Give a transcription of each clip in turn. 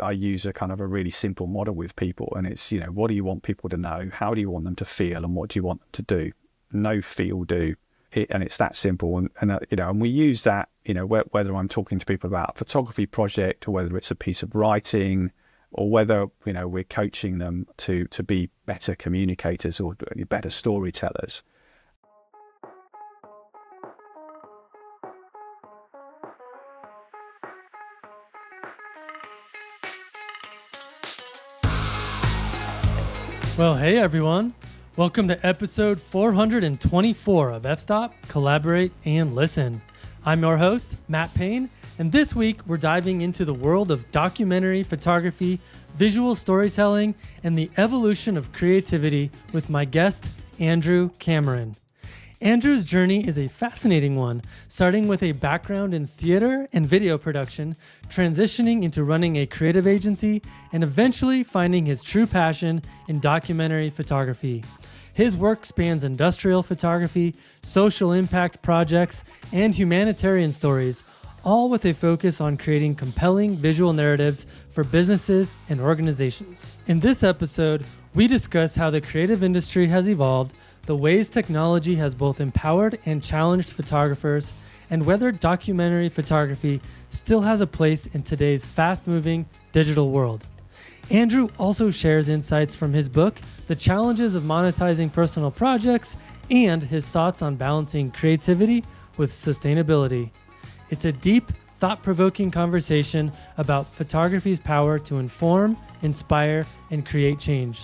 I use a kind of a really simple model with people, and it's, what do you want people to know? How do you want them to feel? And what do you want them to do? Know, feel, do. And it's that simple. And we use that, whether I'm talking to people about a photography project, or whether it's a piece of writing, or whether, we're coaching them to be better communicators or better storytellers. Well, hey everyone. Welcome to episode 424 of F-Stop, Collaborate, and Listen. I'm your host, Matt Payne, and this week we're diving into the world of documentary photography, visual storytelling, and the evolution of creativity with my guest, Andrew Cameron. Andrew's journey is a fascinating one, starting with a background in theater and video production, transitioning into running a creative agency, and eventually finding his true passion in documentary photography. His work spans industrial photography, social impact projects, and humanitarian stories, all with a focus on creating compelling visual narratives for businesses and organizations. In this episode, we discuss how the creative industry has evolved, the ways technology has both empowered and challenged photographers, and whether documentary photography still has a place in today's fast-moving digital world. Andrew also shares insights from his book, The Challenges of Monetizing Personal Projects, and his thoughts on balancing creativity with sustainability. It's a deep, thought-provoking conversation about photography's power to inform, inspire, and create change.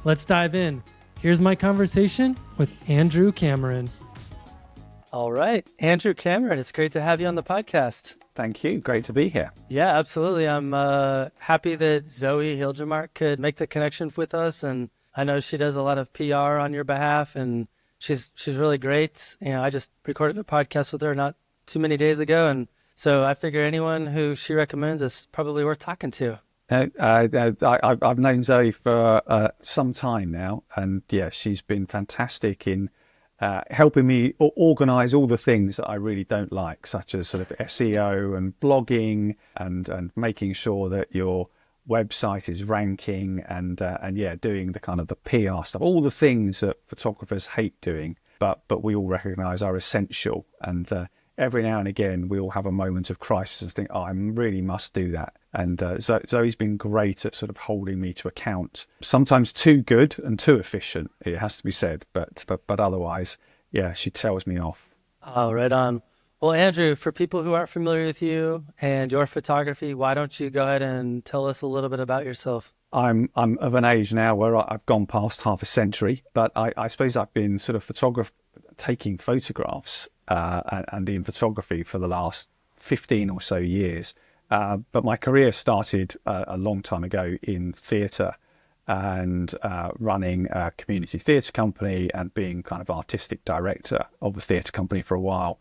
Let's dive in. Here's my conversation with Andrew Cameron. All right, Andrew Cameron, it's great to have you on the podcast. Thank you. Great to be here. Yeah, absolutely. I'm happy that Zoe Hildemark could make the connection with us, and I know she does a lot of PR on your behalf, and she's really great. I just recorded a podcast with her not too many days ago, and so I figure anyone who she recommends is probably worth talking to. I've known Zoe for some time now, and yeah, she's been fantastic in helping me organize all the things that I really don't like, such as sort of SEO and blogging and making sure that your website is ranking and doing the kind of the PR stuff, all the things that photographers hate doing, but we all recognize are essential. And every now and again, we all have a moment of crisis and think, I really must do that. And Zoe's been great at sort of holding me to account. Sometimes too good and too efficient, it has to be said. But otherwise, yeah, she tells me off. Oh, right on. Well, Andrew, for people who aren't familiar with you and your photography, why don't you go ahead and tell us a little bit about yourself? I'm of an age now where I've gone past half a century, but I suppose I've been sort of taking photographs and in photography for the last 15 or so years. But my career started a long time ago in theatre and running a community theatre company and being kind of artistic director of a theatre company for a while.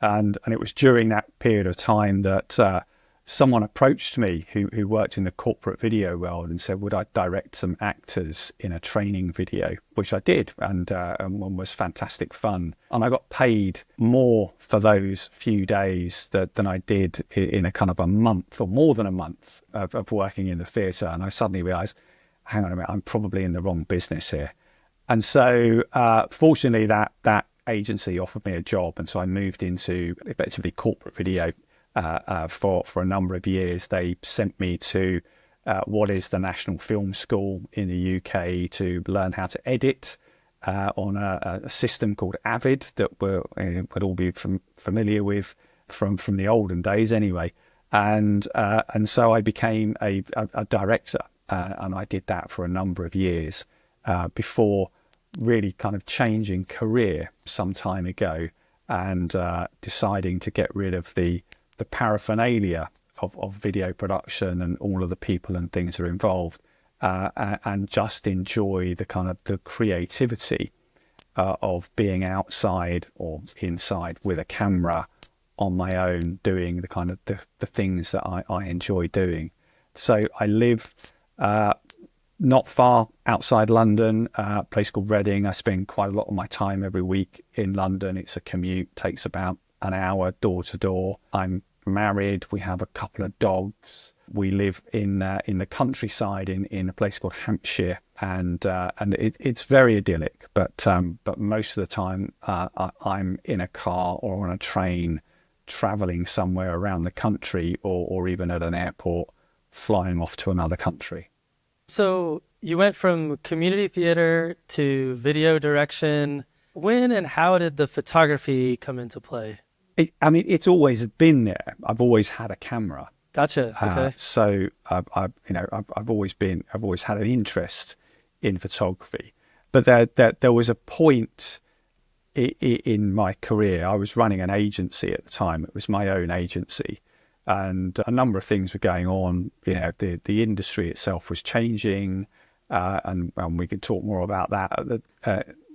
And it was during that period of time that someone approached me who worked in the corporate video world and said, would I direct some actors in a training video, which I did, and one was fantastic fun. And I got paid more for those few days than I did in a kind of a month or more than a month of working in the theatre. And I suddenly realised, hang on a minute, I'm probably in the wrong business here. And so fortunately that agency offered me a job, and so I moved into effectively corporate video. For a number of years. They sent me to what is the National Film School in the UK to learn how to edit on a system called Avid that would all be familiar with from the olden days anyway. And so I became a director, and I did that for a number of years before really kind of changing career some time ago and deciding to get rid of the paraphernalia of video production and all of the people and things that are involved, and just enjoy the kind of the creativity of being outside or inside with a camera on my own, doing the kind of the things that I enjoy doing. So I live not far outside London, a place called Reading. I spend quite a lot of my time every week in London. It's a commute, takes about an hour door to door. I'm married. We have a couple of dogs. We live in the countryside in a place called Hampshire, and it's very idyllic. But most of the time, I'm in a car or on a train, traveling somewhere around the country, or even at an airport, flying off to another country. So you went from community theater to video direction. When and how did the photography come into play? It's always been there. I've always had a camera. Gotcha. Okay. So I've always had an interest in photography, but there was a point in my career. I was running an agency at the time. It was my own agency, and a number of things were going on. The industry itself was changing, and we could talk more about that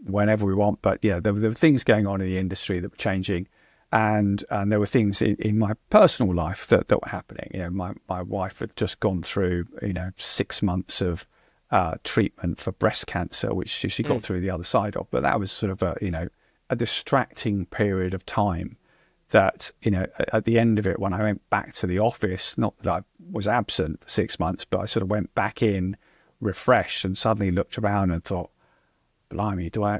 whenever we want. But there were things going on in the industry that were changing. And there were things in my personal life that were happening. My wife had just gone through 6 months of treatment for breast cancer, which she got through the other side of. But that was sort of a distracting period of time. That at the end of it, when I went back to the office, not that I was absent for 6 months, but I sort of went back in refreshed and suddenly looked around and thought, "Blimey, do I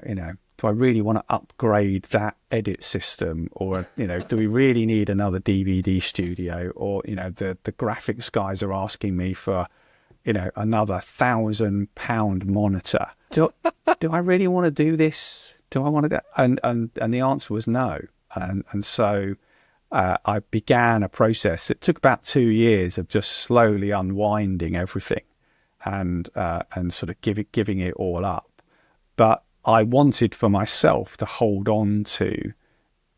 really want to upgrade that edit system, or do we really need another DVD studio, or the graphics guys are asking me for another £1,000 monitor. Do I really want to do this? Do I want to do?" And the answer was no. And so I began a process. It took about 2 years of just slowly unwinding everything and sort of giving it all up. But I wanted for myself to hold on to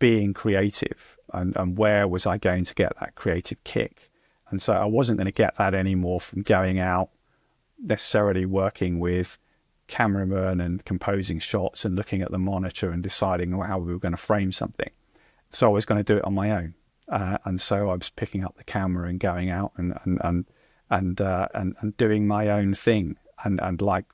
being creative, and where was I going to get that creative kick? And so I wasn't going to get that anymore from going out, necessarily working with cameramen and composing shots and looking at the monitor and deciding how we were going to frame something. So I was going to do it on my own. And so I was picking up the camera and going out and doing my own thing. And like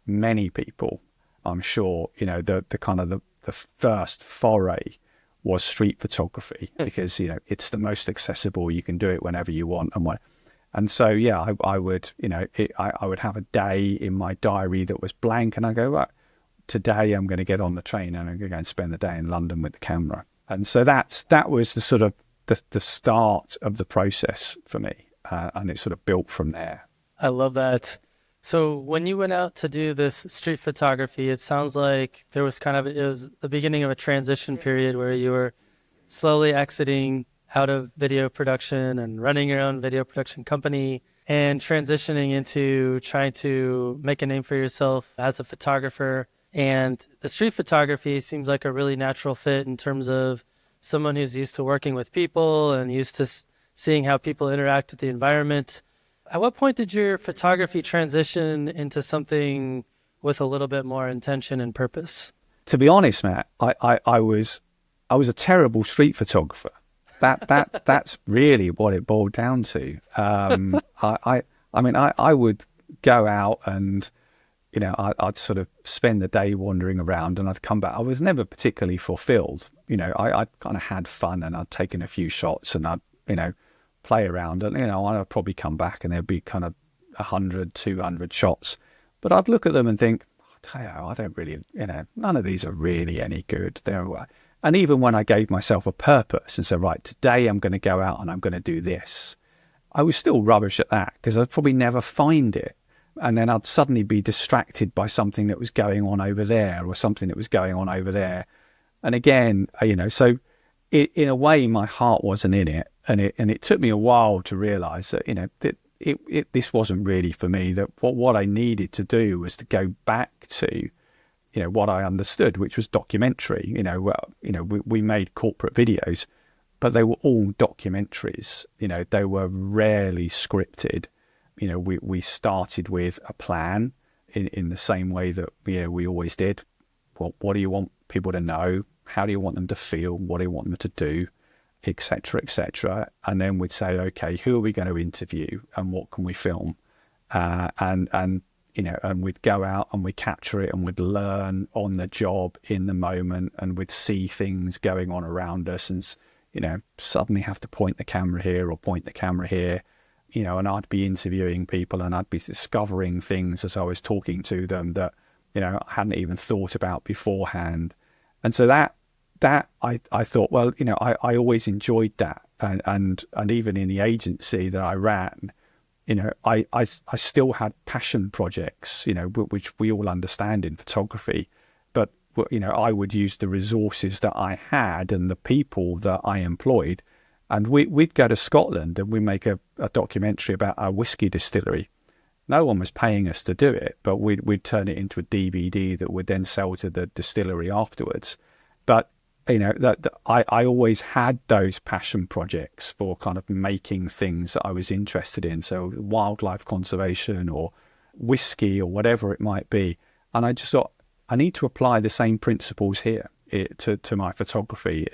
many people, I'm sure, the kind of the first foray was street photography, because it's the most accessible. You can do it whenever you want, and so I would I would have a day in my diary that was blank, and I go, right, today I'm going to get on the train and I'm going to go and spend the day in London with the camera. And so that was the sort of the start of the process for me, and it sort of built from there. I love that. So when you went out to do this street photography, it sounds like it was the beginning of a transition period where you were slowly exiting out of video production and running your own video production company and transitioning into trying to make a name for yourself as a photographer. And the street photography seems like a really natural fit in terms of someone who's used to working with people and used to seeing how people interact with the environment. At what point did your photography transition into something with a little bit more intention and purpose? To be honest, Matt, I was a terrible street photographer. That's really what it boiled down to. I would go out and I'd sort of spend the day wandering around, and I'd come back. I was never particularly fulfilled. I kind of had fun, and I'd taken a few shots, and I'd play around, and I'd probably come back and there'd be kind of 100, 200 shots, but I'd look at them and think, I don't really, none of these are really any good. And even when I gave myself a purpose and said, right, today I'm going to go out and I'm going to do this, I was still rubbish at that, because I'd probably never find it. And then I'd suddenly be distracted by something that was going on over there, or something that was going on over there. And again, so in a way, my heart wasn't in it. And it took me a while to realize that, this wasn't really for me, that what I needed to do was to go back to, what I understood, which was documentary. We made corporate videos, but they were all documentaries. They were rarely scripted. We started with a plan in the same way that we always did. What do you want people to know? How do you want them to feel? What do you want them to do? Etc., etc. And then we'd say, okay, who are we going to interview, and what can we film? And we'd go out and we'd capture it, and we'd learn on the job, in the moment, and we'd see things going on around us, and suddenly have to point the camera here or point the camera here. and I'd be interviewing people and I'd be discovering things as I was talking to them that, I hadn't even thought about beforehand. And so that I thought, well, I always enjoyed that. And even in the agency that I ran, I still had passion projects, which we all understand in photography. But, I would use the resources that I had and the people that I employed. And we'd go to Scotland and we'd make a documentary about our whiskey distillery. No one was paying us to do it, but we'd turn it into a DVD that would then sell to the distillery afterwards. But, I always had those passion projects for kind of making things that I was interested in. So wildlife conservation or whiskey or whatever it might be. And I just thought, I need to apply the same principles here to my photography.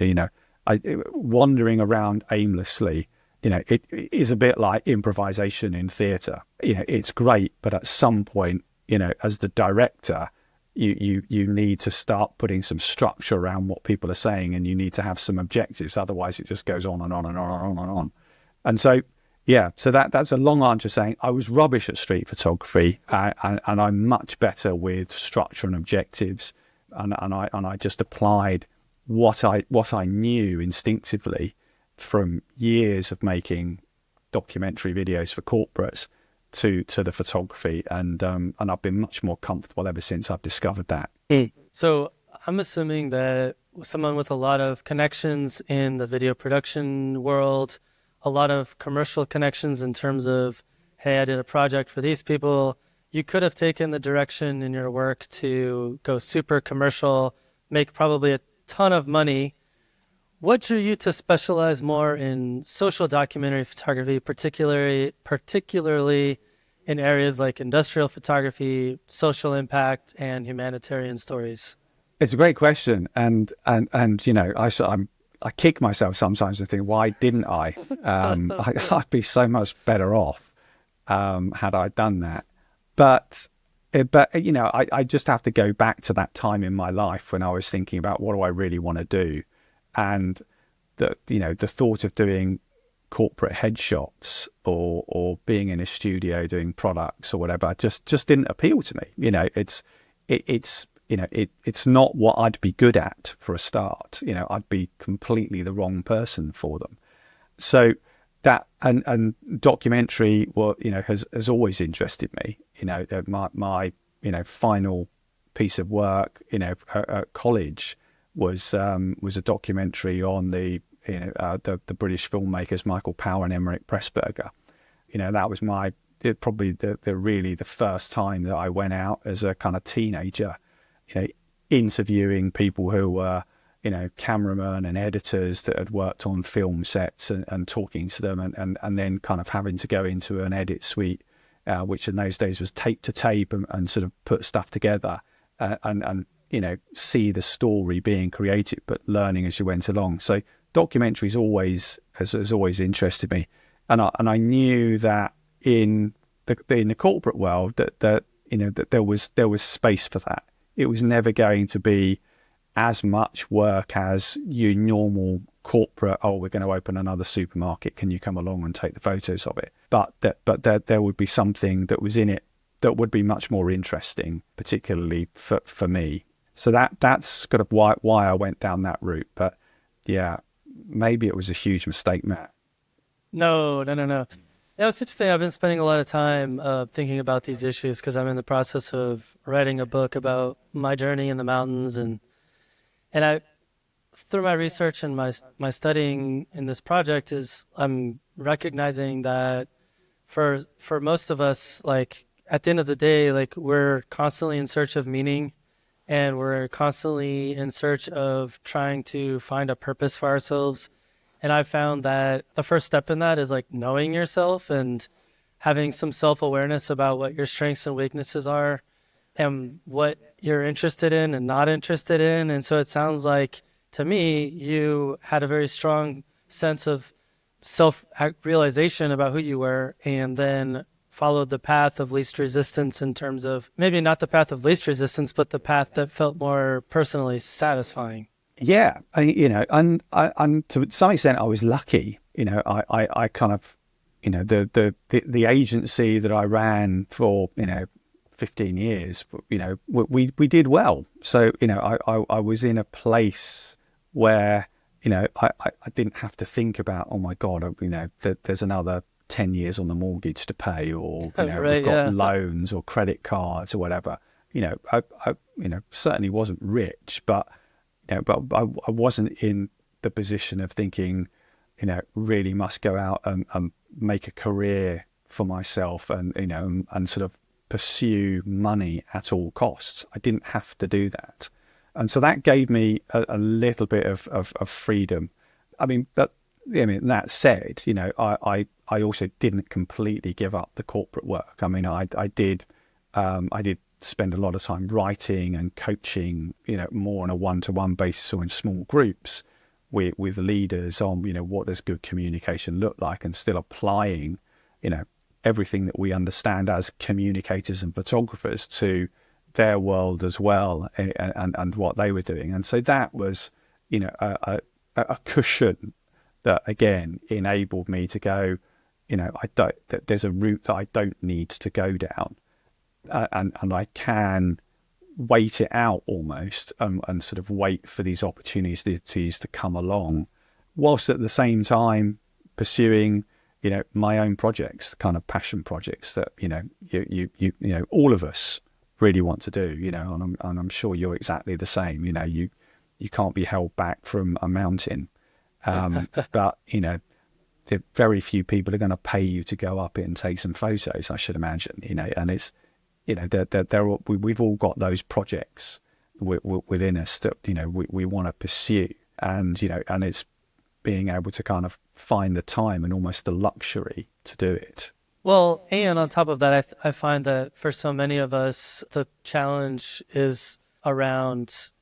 Wandering around aimlessly, it is a bit like improvisation in theatre. It's great, but at some point, as the director, you need to start putting some structure around what people are saying, and you need to have some objectives. Otherwise, it just goes on and on and on and on and on. And so, so that's a long answer saying I was rubbish at street photography, and I'm much better with structure and objectives. And I just applied what I knew instinctively from years of making documentary videos for corporates to the photography, and I've been much more comfortable ever since I've discovered that. So I'm assuming that someone with a lot of connections in the video production world, a lot of commercial connections in terms of, hey, I did a project for these people, you could have taken the direction in your work to go super commercial, make probably a ton of money. What drew you to specialize more in social documentary photography, particularly in areas like industrial photography, social impact, and humanitarian stories? It's a great question, and I kick myself sometimes and think, why didn't I? I'd be so much better off had I done that. But I just have to go back to that time in my life when I was thinking about what do I really want to do. And the thought of doing corporate headshots or being in a studio doing products or whatever just didn't appeal to me. It's not what I'd be good at for a start. I'd be completely the wrong person for them. So that and documentary, has always interested me. My final piece of work, at college was a documentary on the British filmmakers Michael Powell and Emmerich Pressburger. That was probably the first time that I went out as a kind of teenager, interviewing people who were, cameramen and editors that had worked on film sets and talking to them and then kind of having to go into an edit suite, which in those days was tape to tape and sort of put stuff together and see the story being created, but learning as you went along. So documentaries has always interested me, and I knew that in the corporate world that there was space for that. It was never going to be as much work as your normal corporate. Oh, we're going to open another supermarket. Can you come along and take the photos of it? But there would be something that was in it that would be much more interesting, particularly for me. So that's kind of why I went down that route. But yeah, maybe it was a huge mistake, Matt. No. It's interesting. I've been spending a lot of time thinking about these issues because I'm in the process of writing a book about my journey in the mountains, and I, through my research and my studying in this project, I'm recognizing that for most of us, like at the end of the day, like we're constantly in search of meaning. And we're constantly in search of trying to find a purpose for ourselves. And I've found that the first step in that is like knowing yourself and having some self-awareness about what your strengths and weaknesses are and what you're interested in and not interested in. And so it sounds like, to me, you had a very strong sense of self-realization about who you were, and then followed the path of least resistance in terms of maybe not the path of least resistance, but the path that felt more personally satisfying. Yeah. And to some extent I was lucky, I kind of the agency that I ran for 15 years, we did well. So I was in a place where I didn't have to think about, oh my God, there's another 10 years on the mortgage to pay, or Right, we've got yeah. loans or credit cards or whatever. I certainly wasn't rich, but I wasn't in the position of thinking, really must go out and make a career for myself and and sort of pursue money at all costs. I didn't have to do that. And so that gave me a little bit of freedom. That said, I also didn't completely give up the corporate work. I did spend a lot of time writing and coaching, more on a one-to-one basis or in small groups with leaders on, what does good communication look like, and still applying, everything that we understand as communicators and photographers to their world as well, and what they were doing. And so that was, a cushion that again enabled me to go, that there's a route that I don't need to go down, and I can wait it out almost, and sort of wait for these opportunities to come along, whilst at the same time pursuing my own projects, kind of passion projects that you all of us really want to do, and I'm sure you're exactly the same. You can't be held back from a mountain, but the very few people are going to pay you to go up it and take some photos, I should imagine. And it's we've all got those projects within us that we want to pursue, and and it's being able to kind of find the time and almost the luxury to do it. Well, and on top of that, I find that for so many of us, the challenge is around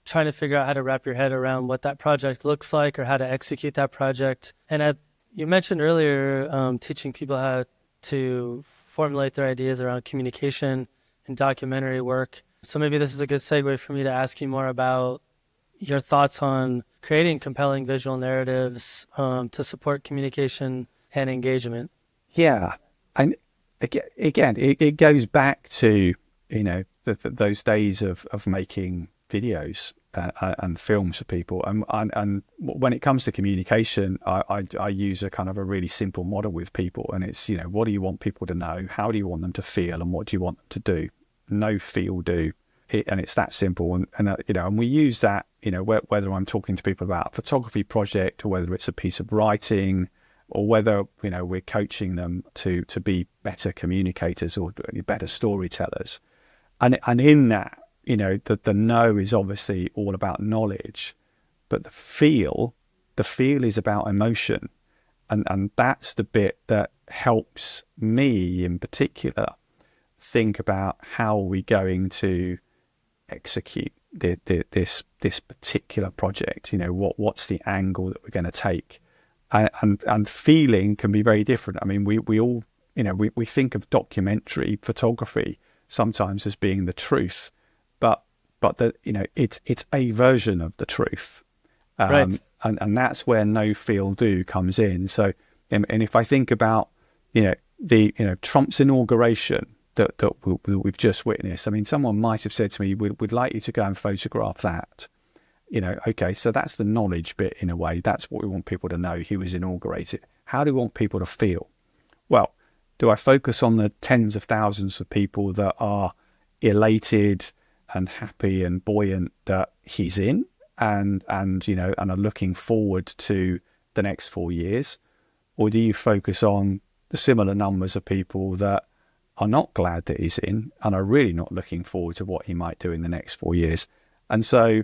trying to figure out how to wrap your head around what that project looks like or how to execute that project. And you mentioned earlier teaching people how to formulate their ideas around communication and documentary work. So maybe this is a good segue for me to ask you more about your thoughts on creating compelling visual narratives to support communication and engagement. Yeah. And again, it goes back to, those days of making videos and films for people. And when it comes to communication, I use a kind of a really simple model with people. And it's, what do you want people to know? How do you want them to feel? And what do you want them to do? Know, feel, do. And it's that simple. And we use that, whether I'm talking to people about a photography project, or whether it's a piece of writing, or whether, we're coaching them to be better communicators or better storytellers. And in that, the know is obviously all about knowledge, but the feel is about emotion. And that's the bit that helps me in particular think about how we're going to execute this particular project. What's the angle that we're going to take, and feeling can be very different. We all we think of documentary photography sometimes as being the truth, but it's a version of the truth, Right. and that's where no feel do comes in. So and if I think about Trump's inauguration that we've just witnessed, someone might have said to me, we'd like you to go and photograph that. Okay, so that's the knowledge bit in a way. That's what we want people to know. He was inaugurated. How do we want people to feel? Well, do I focus on the tens of thousands of people that are elated and happy and buoyant that he's in, and are looking forward to the next 4 years? Or do you focus on the similar numbers of people that are not glad that he's in and are really not looking forward to what he might do in the next 4 years? And so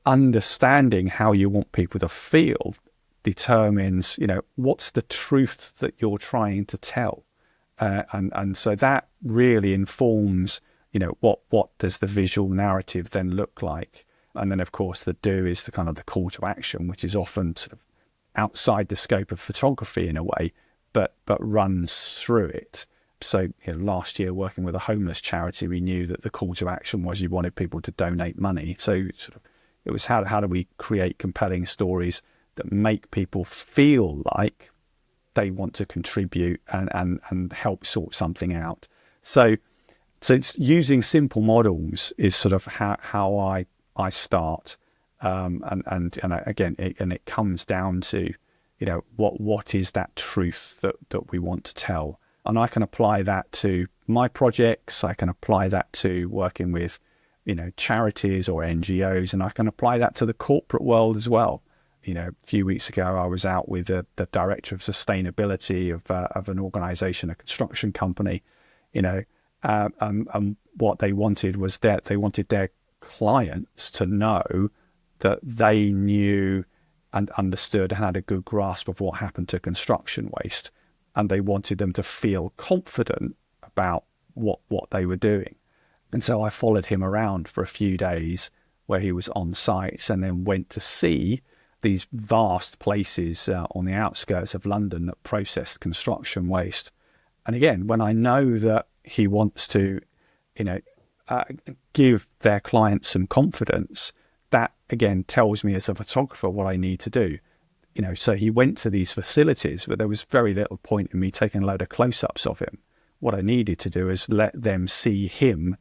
understanding how you want people to feel determines, what's the truth that you're trying to tell. And so that really informs, what does the visual narrative then look like? And then, of course, the do is the kind of the call to action, which is often sort of outside the scope of photography in a way, but runs through it. So last year, working with a homeless charity, we knew that the call to action was you wanted people to donate money. So it was how do we create compelling stories that make people feel like they want to contribute and help sort something out. So it's using simple models is sort of how I start. And again, it comes down to, what is that truth that we want to tell? And I can apply that to my projects. I can apply that to working with, charities or NGOs, and I can apply that to the corporate world as well. A few weeks ago, I was out with the director of sustainability of an organization, a construction company, and what they wanted was that they wanted their clients to know that they knew and understood and had a good grasp of what happened to construction waste. And they wanted them to feel confident about what they were doing. And so I followed him around for a few days where he was on site, and then went to see these vast places on the outskirts of London that processed construction waste. And again, when I know that he wants to, give their clients some confidence, that again tells me as a photographer what I need to do. So he went to these facilities, but there was very little point in me taking a load of close-ups of him. What I needed to do is let them see him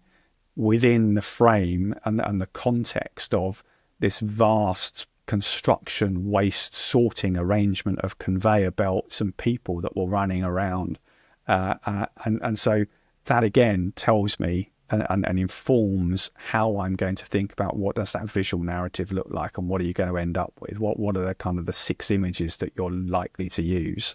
within the frame and the context of this vast construction waste sorting arrangement of conveyor belts and people that were running around. And so that again tells me and informs how I'm going to think about what does that visual narrative look like, and what are you going to end up with? What are the kind of the 6 images that you're likely to use?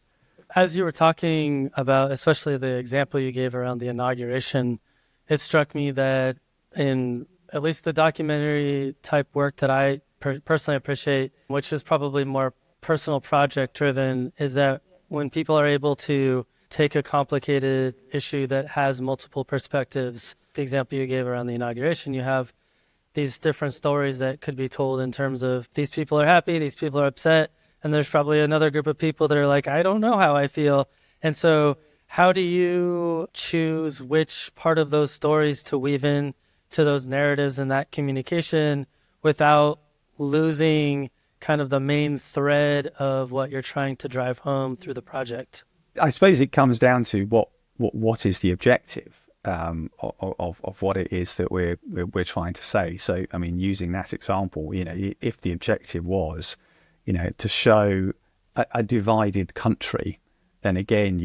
As you were talking about, especially the example you gave around the inauguration, it struck me that in at least the documentary type work that I personally appreciate, which is probably more personal project driven, is that when people are able to take a complicated issue that has multiple perspectives, the example you gave around the inauguration, you have these different stories that could be told in terms of these people are happy, these people are upset, and there's probably another group of people that are like, I don't know how I feel. And so how do you choose which part of those stories to weave in to those narratives and that communication without losing kind of the main thread of what you're trying to drive home through the project? I suppose it comes down to what is the objective of what it is that we're trying to say. So, I mean, using that example, if the objective was, to show a divided country, then again,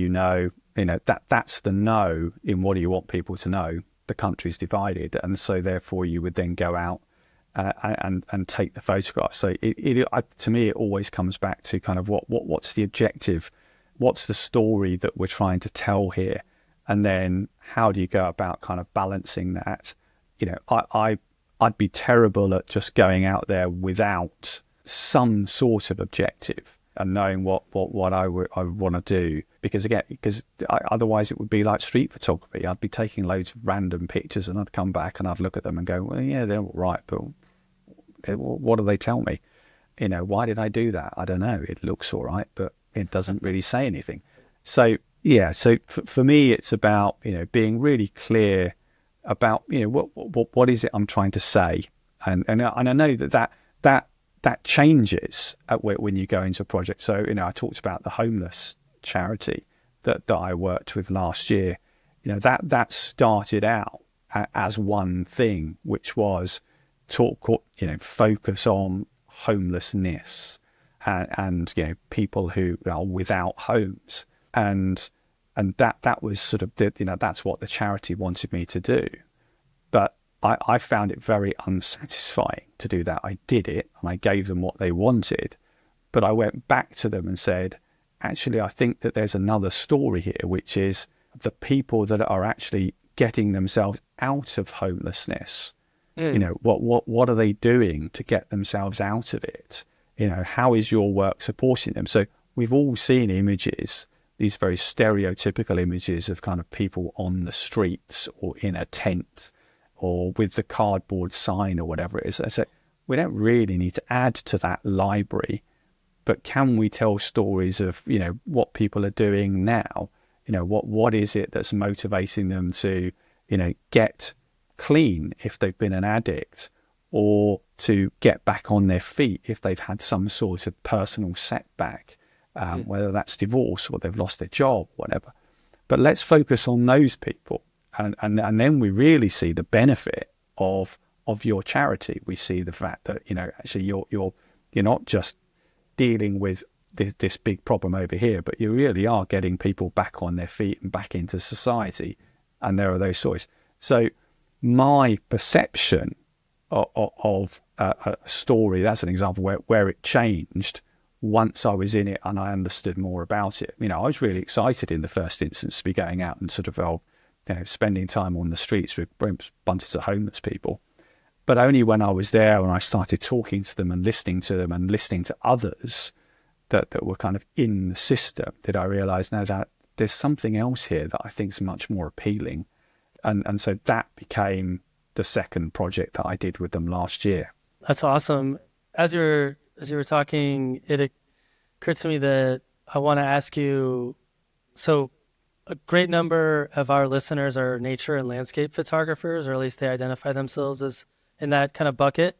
that's the know in what do you want people to know? The country's divided, and so therefore you would then go out and take the photograph. So to me, it always comes back to kind of what's the objective, what's the story that we're trying to tell here, and then how do you go about kind of balancing that? I'd be terrible at just going out there without some sort of objective and knowing what I want to do, because otherwise it would be like street photography. I'd be taking loads of random pictures and I'd come back and I'd look at them and go, well, yeah, they're all right, but what do they tell me? Why did I do that? I don't know. It looks all right, but it doesn't really say anything. So yeah, so for me, it's about being really clear about what is it I'm trying to say, and I know that changes when you go into a project. So I talked about the homeless charity that I worked with last year. That started out as one thing, which was focus on homelessness and people who are without homes, and that was sort of that's what the charity wanted me to do. But I found it very unsatisfying to do that. I did it and I gave them what they wanted, but I went back to them and said, actually, I think that there's another story here, which is the people that are actually getting themselves out of homelessness. What are they doing to get themselves out of it? How is your work supporting them? So we've all seen images, these very stereotypical images of kind of people on the streets or in a tent or with the cardboard sign or whatever it is. I said, we don't really need to add to that library, but can we tell stories of, what people are doing now? What is it that's motivating them to, get clean if they've been an addict, or to get back on their feet if they've had some sort of personal setback, whether that's divorce or they've lost their job, whatever. But let's focus on those people, and then we really see the benefit of your charity. We see the fact that actually you're not just dealing with this big problem over here, but you really are getting people back on their feet and back into society. And there are those stories. So my perception of a story, that's an example where it changed once I was in it and I understood more about it. I was really excited in the first instance to be going out and sort of spending time on the streets with bunches of homeless people. But only when I was there, when I started talking to them and listening to them and listening to others that were kind of in the system, did I realise now that there's something else here that I think is much more appealing. And so that became the second project that I did with them last year. That's awesome. As you were talking, it occurred to me that I want to ask you, so a great number of our listeners are nature and landscape photographers, or at least they identify themselves as in that kind of bucket.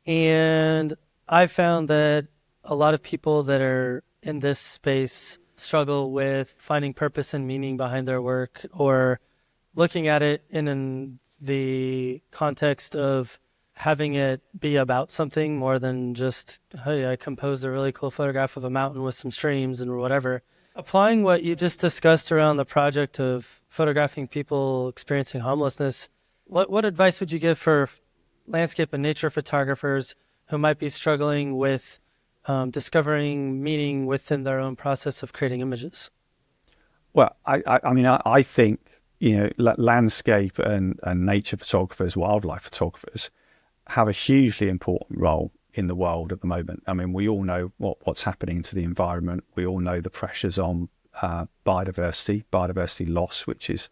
And I found that a lot of people that are in this space struggle with finding purpose and meaning behind their work, or looking at it in the context of having it be about something more than just, hey, I composed a really cool photograph of a mountain with some streams and whatever. Applying what you just discussed around the project of photographing people experiencing homelessness, what advice would you give for landscape and nature photographers who might be struggling with discovering meaning within their own process of creating images? Well, I think, landscape and nature photographers, wildlife photographers have a hugely important role in the world at the moment. I mean, we all know what's happening to the environment. We all know the pressures on biodiversity loss, which is,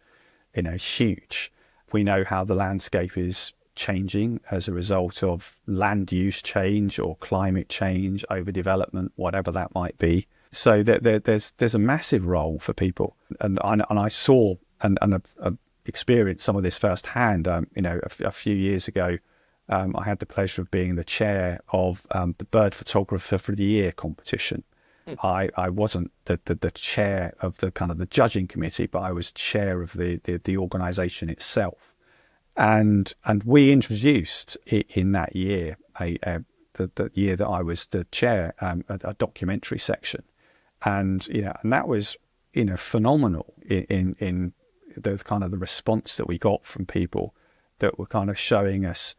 huge. We know how the landscape is changing as a result of land use change or climate change, overdevelopment, whatever that might be. So there's a massive role for people, and I saw and experienced some of this firsthand. A few years ago, I had the pleasure of being the chair of the Bird Photographer for the Year competition. I wasn't the chair of the kind of the judging committee, but I was chair of the organisation itself. And we introduced in that year, the year that I was the chair, a documentary section, and and that was phenomenal in the kind of the response that we got from people that were kind of showing us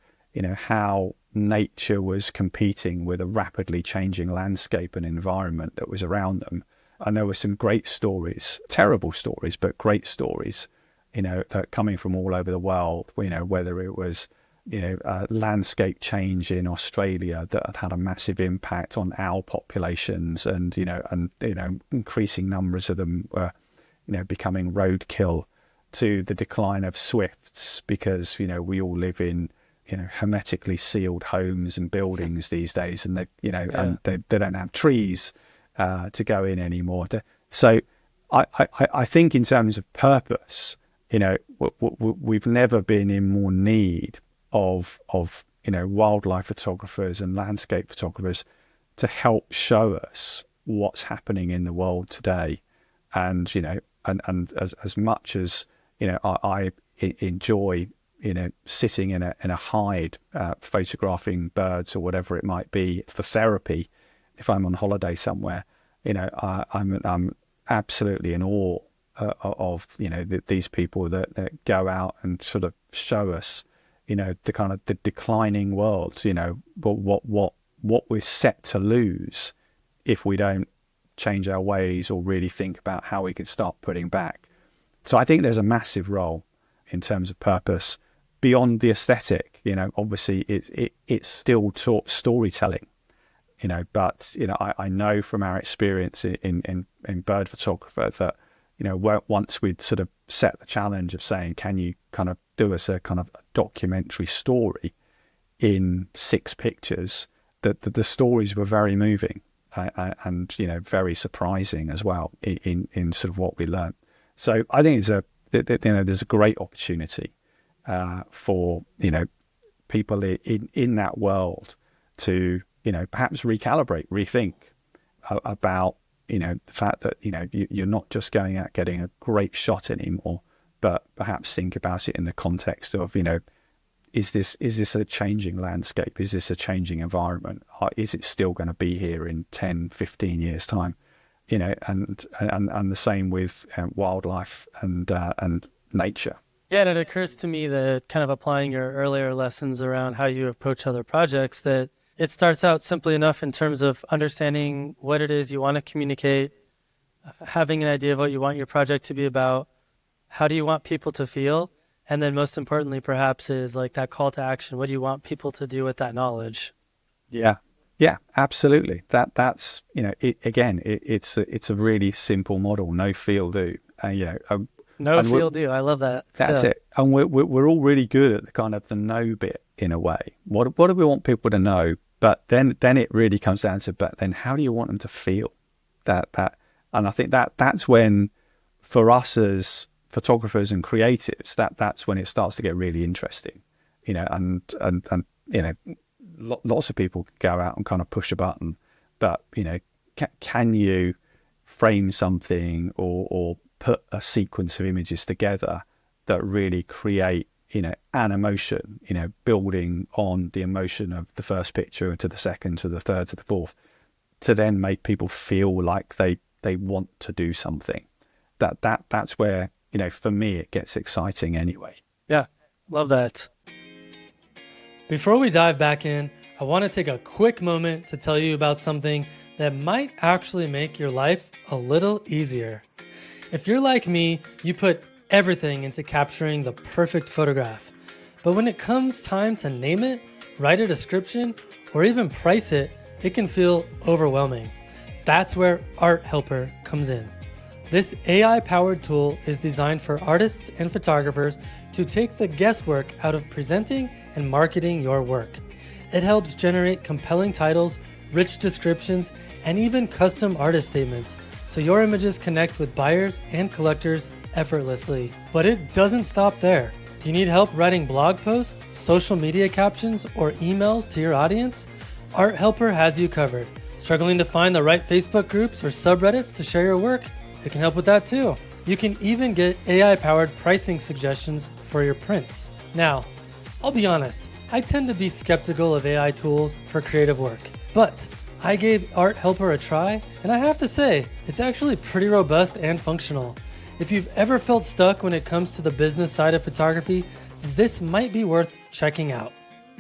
how nature was competing with a rapidly changing landscape and environment that was around them. And there were some great stories, terrible stories, but great stories, that coming from all over the world, whether it was, landscape change in Australia that had a massive impact on owl populations, and increasing numbers of them were, becoming roadkill, to the decline of swifts because, we all live in, hermetically sealed homes and buildings these days, and and they don't have trees to go in anymore. So I think in terms of purpose, we've never been in more need of wildlife photographers and landscape photographers to help show us what's happening in the world today. And and as much as I enjoy sitting in a hide photographing birds or whatever it might be for therapy, if I'm on holiday somewhere, I'm absolutely in awe of these people that go out and sort of show us the kind of the declining world, but what we're set to lose if we don't change our ways or really think about how we can start putting back. So I think there's a massive role in terms of purpose beyond the aesthetic. Obviously it's still storytelling, but I know from our experience in bird photography that once we'd sort of set the challenge of saying, can you kind of do us a kind of documentary story in 6 pictures, that the stories were very moving and very surprising as well in sort of what we learned. So I think there's a great opportunity for people in that world to perhaps recalibrate, rethink about the fact that, you're not just going out getting a great shot anymore, but perhaps think about it in the context of, is this a changing landscape? Is this a changing environment? Is it still going to be here in 10, 15 years time? And the same with wildlife and nature. Yeah, and it occurs to me that kind of applying your earlier lessons around how you approach other projects, that it starts out simply enough in terms of understanding what it is you want to communicate, having an idea of what you want your project to be about, how do you want people to feel, and then most importantly, perhaps, is like that call to action. What do you want people to do with that knowledge? Yeah, absolutely. That's it's a really simple model. No feel do. No feel do. I love that. That's it. And we're all really good at the kind of the know bit in a way. What do we want people to know? But then it really comes down to, but then how do you want them to feel that? And I think that's when, for us as photographers and creatives, that's when it starts to get really interesting. Lots of people go out and kind of push a button, but can you frame something or put a sequence of images together that really create an emotion, building on the emotion of the first picture to the second, to the third, to the fourth, to then make people feel like they want to do something. That's where, for me, it gets exciting anyway. Yeah, love that. Before we dive back in, I want to take a quick moment to tell you about something that might actually make your life a little easier. If you're like me, you put everything into capturing the perfect photograph. But when it comes time to name it, write a description, or even price it, it can feel overwhelming. That's where Art Helper comes in. This AI-powered tool is designed for artists and photographers to take the guesswork out of presenting and marketing your work. It helps generate compelling titles, rich descriptions, and even custom artist statements, so your images connect with buyers and collectors effortlessly. But it doesn't stop there. Do you need help writing blog posts, social media captions, or emails to your audience? Art Helper has you covered. Struggling to find the right Facebook groups or subreddits to share your work? It can help with that too. You can even get AI-powered pricing suggestions for your prints. Now, I'll be honest, I tend to be skeptical of AI tools for creative work, but I gave Art Helper a try, and I have to say, it's actually pretty robust and functional. If you've ever felt stuck when it comes to the business side of photography, this might be worth checking out.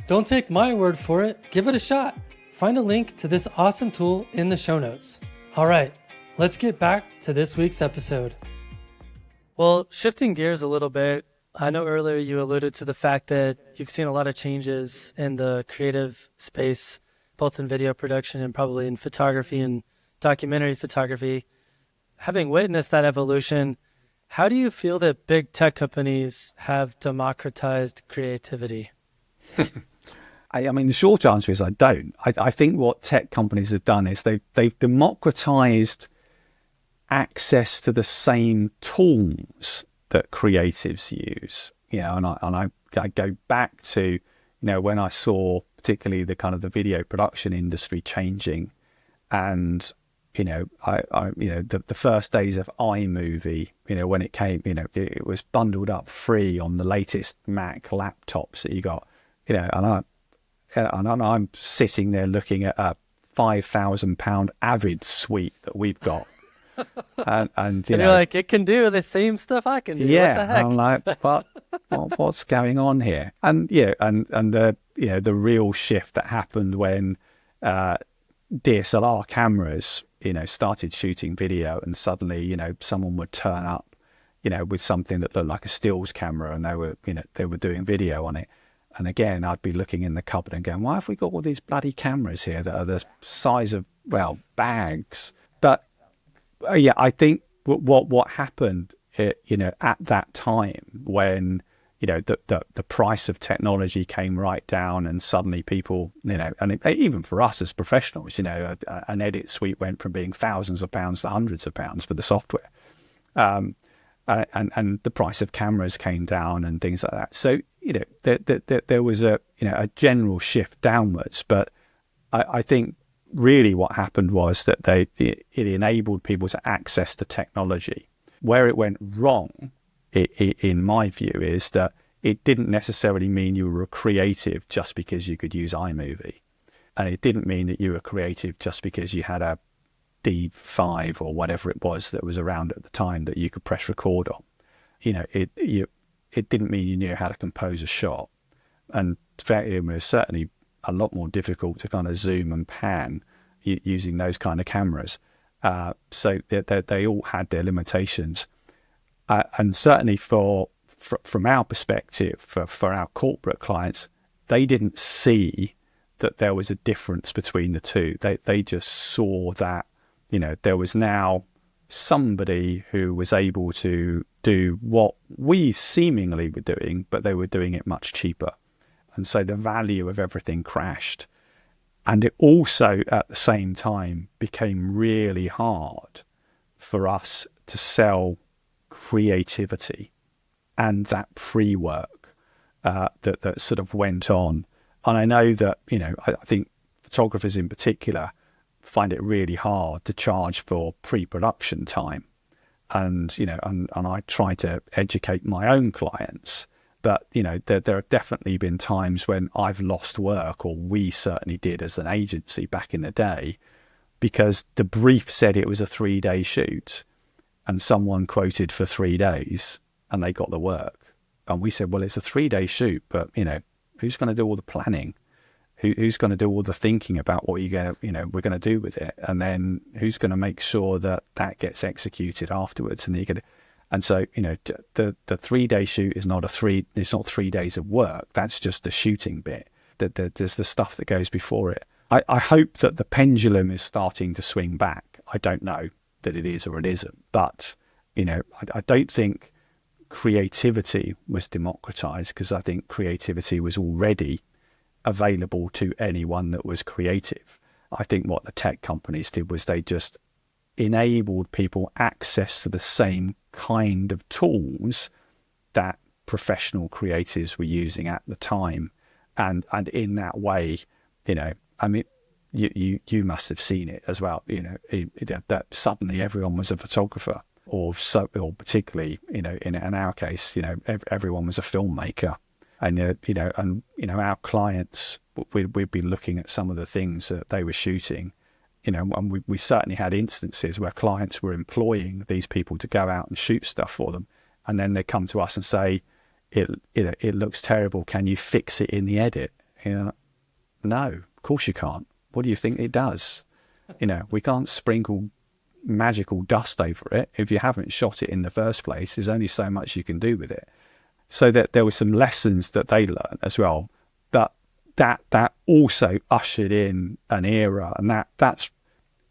Don't take my word for it, give it a shot. Find a link to this awesome tool in the show notes. All right, let's get back to this week's episode. Well, shifting gears a little bit, I know earlier you alluded to the fact that you've seen a lot of changes in the creative space, both in video production and probably in photography and documentary photography. Having witnessed that evolution, how do you feel that big tech companies have democratized creativity? I mean, the short answer is I don't. I think what tech companies have done is they've democratized access to the same tools that creatives use. And I go back to, when I saw particularly the kind of the video production industry changing, and the first days of iMovie, when it came, it was bundled up free on the latest Mac laptops that you got, and I'm sitting there looking at a £5,000 Avid suite that we've got. and you're like, it can do the same stuff I can do. Yeah, what the heck? I'm like, what's going on here? And the the real shift that happened when DSLR cameras started shooting video, and suddenly someone would turn up with something that looked like a stills camera, and they were doing video on it. And again, I'd be looking in the cupboard and going, why have we got all these bloody cameras here that are the size of bags? But I think what happened, at that time when the price of technology came right down, and suddenly people, and even for us as professionals, an edit suite went from being thousands of pounds to hundreds of pounds for the software, and the price of cameras came down and things like that. So there was a general shift downwards, but I think really what happened was that it enabled people to access the technology. Where it went wrong, in my view, is that it didn't necessarily mean you were creative just because you could use iMovie. And it didn't mean that you were creative just because you had a D5 or whatever it was that was around at the time that you could press record on. It didn't mean you knew how to compose a shot. And it was certainly a lot more difficult to kind of zoom and pan using those kind of cameras. So they all had their limitations. And certainly from our perspective, for our corporate clients, they didn't see that there was a difference between the two. They just saw that, there was now somebody who was able to do what we seemingly were doing, but they were doing it much cheaper. And so the value of everything crashed. And it also, at the same time, became really hard for us to sell creativity and that pre-work that sort of went on. And I know that, I think photographers in particular find it really hard to charge for pre-production time. And, and I try to educate my own clients. But, there have definitely been times when I've lost work, or we certainly did as an agency back in the day, because the brief said it was a 3-day shoot and someone quoted for 3 days and they got the work. And we said, well, it's a 3-day shoot, but, who's going to do all the planning? Who's going to do all the thinking about what we're going to do with it? And then who's going to make sure that gets executed afterwards? And so, the 3-day shoot is not it's not 3 days of work. That's just the shooting bit. There's the stuff that goes before it. I hope that the pendulum is starting to swing back. I don't know that it is or it isn't, but, I don't think creativity was democratized, because I think creativity was already available to anyone that was creative. I think what the tech companies did was they just enabled people access to the same kind of tools that professional creatives were using at the time. And in that way, you must have seen it as well, that suddenly everyone was a photographer, or particularly, in our case, everyone was a filmmaker. And, our clients, we'd be looking at some of the things that they were shooting, and we certainly had instances where clients were employing these people to go out and shoot stuff for them. And then they come to us and say, it looks terrible. Can you fix it in the edit? No, of course you can't. What do you think it does? We can't sprinkle magical dust over it. If you haven't shot it in the first place, there's only so much you can do with it. So that there were some lessons that they learned as well, but that also ushered in an era, and that's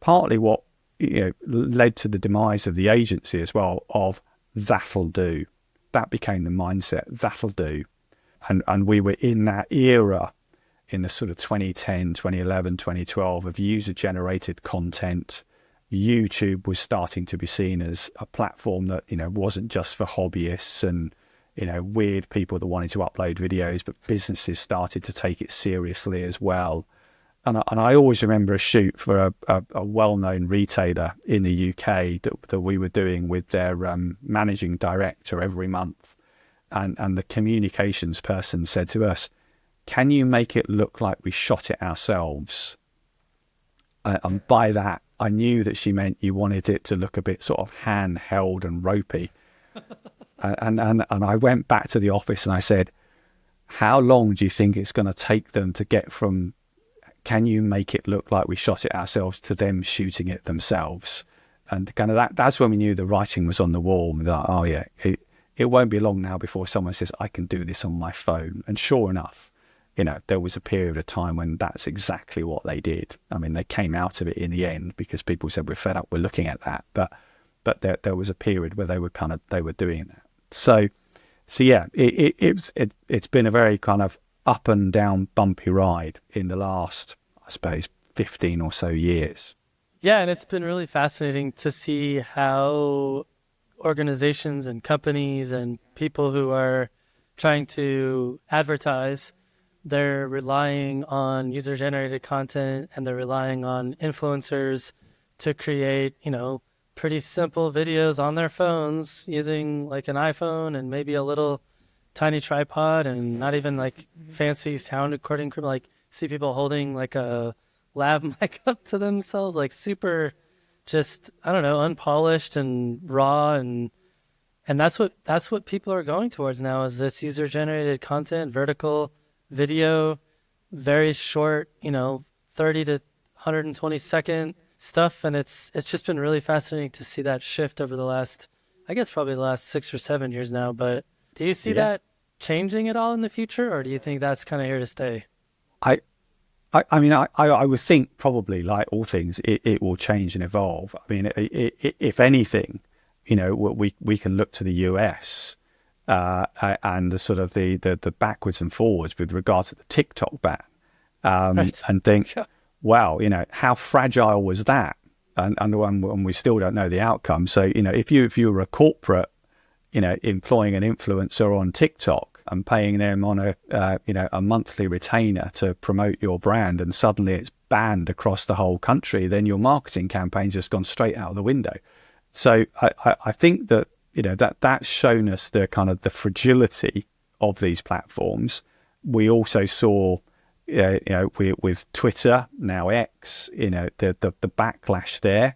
partly what led to the demise of the agency as well, of that'll do. That became the mindset, that'll do. And we were in that era in the sort of 2010, 2011, 2012 of user-generated content. YouTube was starting to be seen as a platform that, wasn't just for hobbyists and, weird people that wanted to upload videos, but businesses started to take it seriously as well. And I always remember a shoot for a well-known retailer in the UK that we were doing with their managing director every month. And the communications person said to us, can you make it look like we shot it ourselves? And by that, I knew that she meant you wanted it to look a bit sort of handheld and ropey. And I went back to the office and I said, how long do you think it's going to take them to get from, can you make it look like we shot it ourselves, to them shooting it themselves? And kind of that's when we knew the writing was on the wall. We were like, oh yeah, it won't be long now before someone says, I can do this on my phone. And sure enough, there was a period of time when that's exactly what they did. I mean, they came out of it in the end because people said, we're fed up, we're looking at that. But there was a period where they were doing that. So yeah, it's been a very kind of up and down bumpy ride in the last, I suppose, 15 or so years. Yeah, and it's been really fascinating to see how organizations and companies and people who are trying to advertise they're relying on user-generated content and they're relying on influencers to create, pretty simple videos on their phones using like an iPhone and maybe a little tiny tripod and not even like fancy sound recording equipment. Like see people holding like a lav mic up to themselves, like super just, I don't know, unpolished and raw. And that's what people are going towards now is this user-generated content, vertical video, very short, 30 to 120 second stuff. And it's just been really fascinating to see that shift over the last, I guess probably the last 6 or 7 years now. But do you see that changing at all in the future, or do you think that's kind of here to stay? I mean, I would think probably like all things, it will change and evolve. I mean, if anything, we can look to the US and the sort of the backwards and forwards with regard to the TikTok ban, Right. and think, wow, how fragile was that? And we still don't know the outcome. So, if you were a corporate, employing an influencer on TikTok and paying them on a monthly retainer to promote your brand, and suddenly it's banned across the whole country, then your marketing campaign's just gone straight out of the window. So I think that that's shown us the kind of the fragility of these platforms. We also saw with Twitter, now X, the backlash there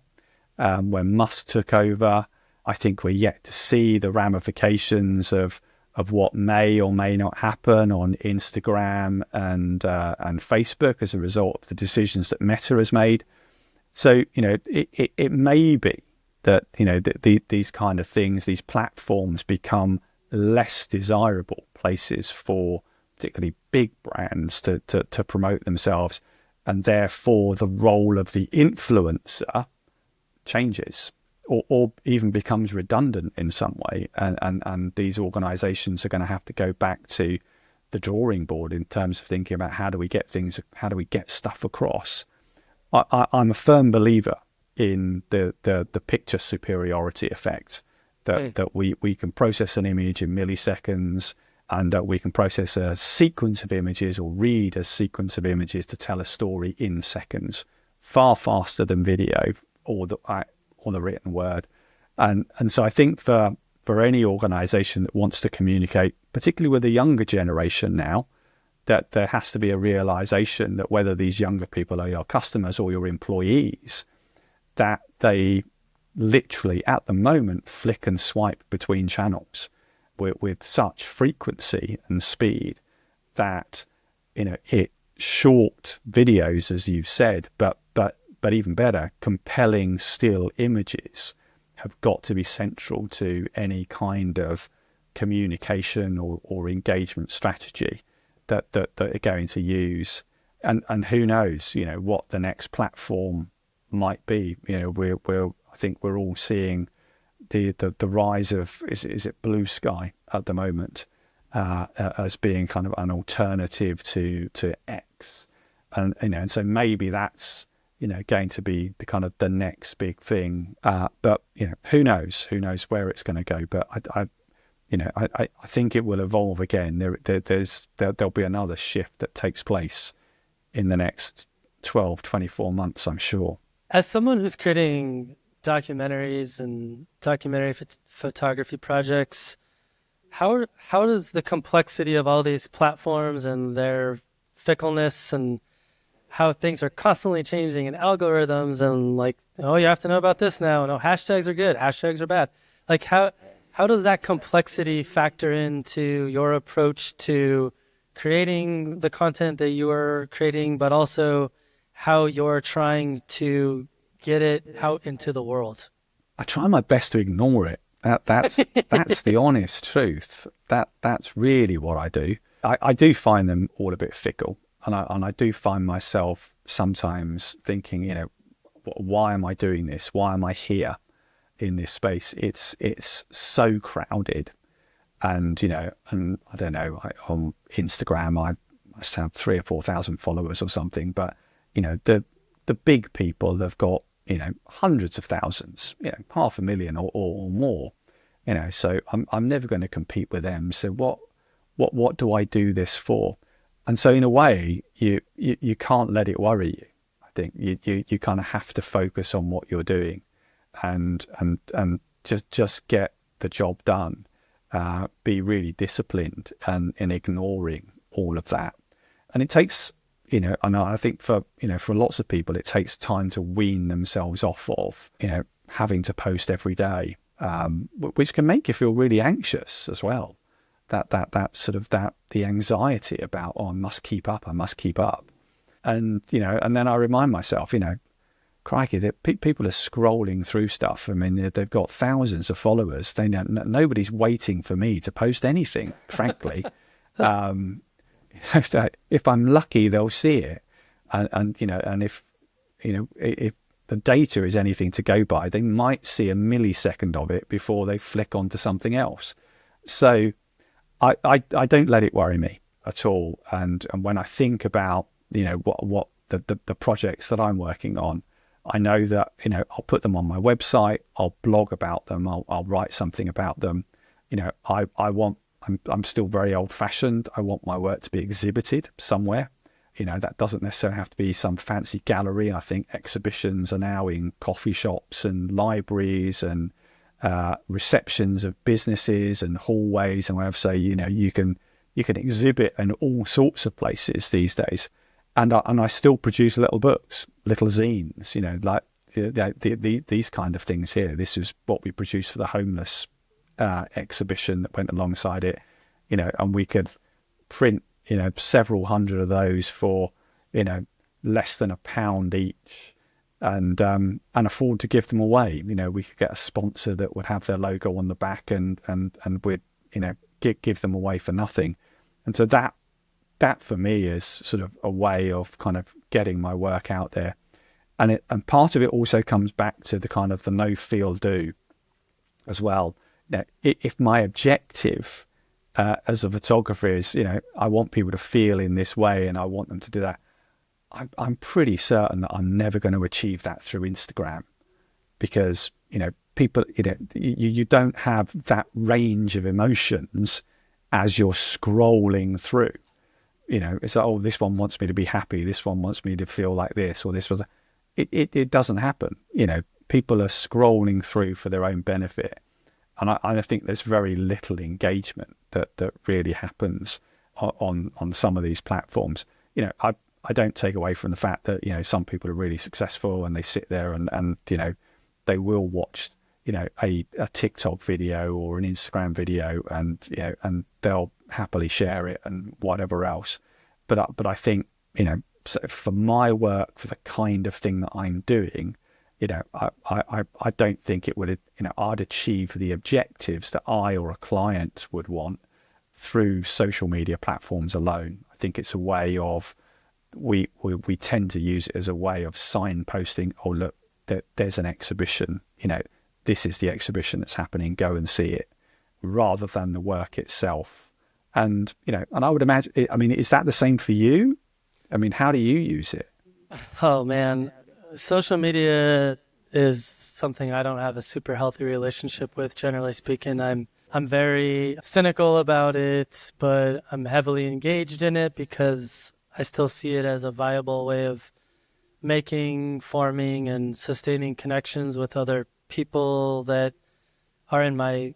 when Musk took over. I think we're yet to see the ramifications of what may or may not happen on Instagram and Facebook as a result of the decisions that Meta has made. So it may be that these kind of things, these platforms become less desirable places for particularly big brands to promote themselves, and therefore the role of the influencer changes or even becomes redundant in some way, and these organizations are going to have to go back to the drawing board in terms of thinking about how do we get stuff across. I'm a firm believer in the picture superiority effect, that we can process an image in milliseconds, and that we can process a sequence of images or read a sequence of images to tell a story in seconds, far faster than video or the written word. And so I think for any organization that wants to communicate, particularly with the younger generation now, that there has to be a realization that whether these younger people are your customers or your employees, that they literally at the moment flick and swipe between channels with such frequency and speed that it short videos, as you've said, but even better, compelling still images have got to be central to any kind of communication or engagement strategy that are going to use. And who knows, what the next platform might be. I think we're all seeing the rise of is it Blue Sky at the moment as being kind of an alternative to X, and so maybe that's going to be the kind of the next big thing. But who knows where it's going to go. But I think it will evolve again. There'll be another shift that takes place in the next 12, 24 months, I'm sure. As someone who's creating documentaries and documentary photography projects, how does the complexity of all these platforms and their fickleness and how things are constantly changing and algorithms and like, oh, you have to know about this now, and oh, hashtags are good, hashtags are bad. Like how does that complexity factor into your approach to creating the content that you are creating, but also how you're trying to get it out into the world? I try my best to ignore it. That's the honest truth. That's really what I do. I do find them all a bit fickle, and I do find myself sometimes thinking, why am I doing this? Why am I here in this space? It's so crowded, and and I don't know. On Instagram, I must have 3,000 or 4,000 followers or something, but the big people have got hundreds of thousands, 500,000 or more, so I'm never going to compete with them. So what do I do this for? And so in a way, you can't let it worry you. I think you kind of have to focus on what you're doing, and just get the job done. Be really disciplined and in ignoring all of that. And it takes, and I think for lots of people, it takes time to wean themselves off of, having to post every day, which can make you feel really anxious as well. The anxiety about, I must keep up. And, and then I remind myself, crikey, that people are scrolling through stuff. I mean, they've got thousands of followers. Nobody's waiting for me to post anything, frankly. If I'm lucky, they'll see it. And if the data is anything to go by, they might see a millisecond of it before they flick onto something else. So I don't let it worry me at all. And when I think about, what the projects that I'm working on, I know that, I'll put them on my website, I'll blog about them, I'll write something about them. I'm still very old fashioned. I want my work to be exhibited somewhere. That doesn't necessarily have to be some fancy gallery. I think exhibitions are now in coffee shops and libraries and receptions of businesses and hallways and whatever. So, you can exhibit in all sorts of places these days. And I still produce little books, little zines, like these kind of things here. This is what we produced for the homeless exhibition that went alongside it, and we could print, several hundred of those for, less than £1 each, and afford to give them away. We could get a sponsor that would have their logo on the back and we'd, give them away for nothing. And so that for me is sort of a way of kind of getting my work out there. And part of it also comes back to the kind of the no feel do as well. If my objective as a photographer is, I want people to feel in this way and I want them to do that, I'm pretty certain that I'm never going to achieve that through Instagram, because, people, you don't have that range of emotions as you're scrolling through. It's like, oh, this one wants me to be happy, this one wants me to feel like this, or this was. It doesn't happen. People are scrolling through for their own benefit, and I think there's very little engagement that really happens on some of these platforms. I don't take away from the fact that some people are really successful and they sit there and they will watch a TikTok video or an Instagram video and they'll happily share it and whatever else. But I think, so for my work, for the kind of thing that I'm doing, I don't think it would, I'd achieve the objectives that I or a client would want through social media platforms alone. I think it's a way of, we tend to use it as a way of signposting, oh, look, there's an exhibition, this is the exhibition that's happening, go and see it, rather than the work itself. And, and I would imagine, is that the same for you? How do you use it? Oh, man. Social media is something I don't have a super healthy relationship with, generally speaking. I'm very cynical about it, but I'm heavily engaged in it because I still see it as a viable way of forming and sustaining connections with other people that are in my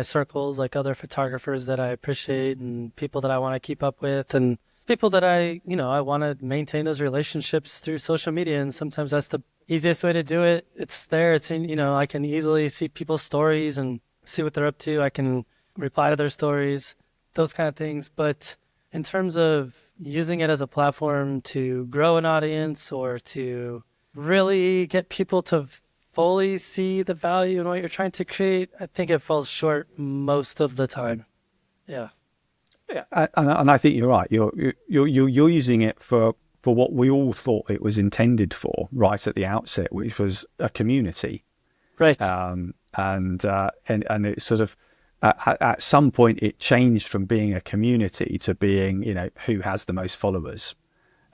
circles, like other photographers that I appreciate and people that I want to keep up with and people that I want to maintain those relationships through social media. And sometimes that's the easiest way to do it. It's there. It's in, I can easily see people's stories and see what they're up to. I can reply to their stories, those kind of things. But in terms of using it as a platform to grow an audience or to really get people to fully see the value in what you're trying to create, I think it falls short most of the time. Yeah. Yeah, and I think you're right. You're using it for what we all thought it was intended for right at the outset, which was a community, right? And it sort of at some point it changed from being a community to being who has the most followers,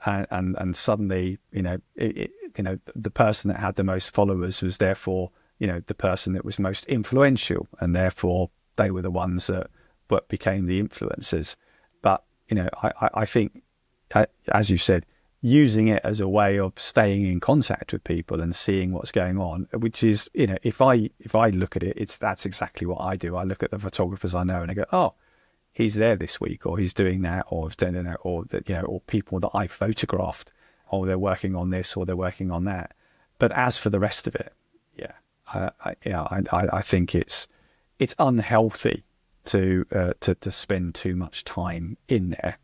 and suddenly the person that had the most followers was therefore the person that was most influential, and therefore they were the ones that became the influencers. But I think, as you said, using it as a way of staying in contact with people and seeing what's going on, which is, if I look at it, that's exactly what I do. I look at the photographers I know and I go, oh, he's there this week, or he's doing that, or he's doing that, or that, or people that I photographed, or they're working on this, or they're working on that. But as for the rest of it, I think it's unhealthy to spend too much time in there.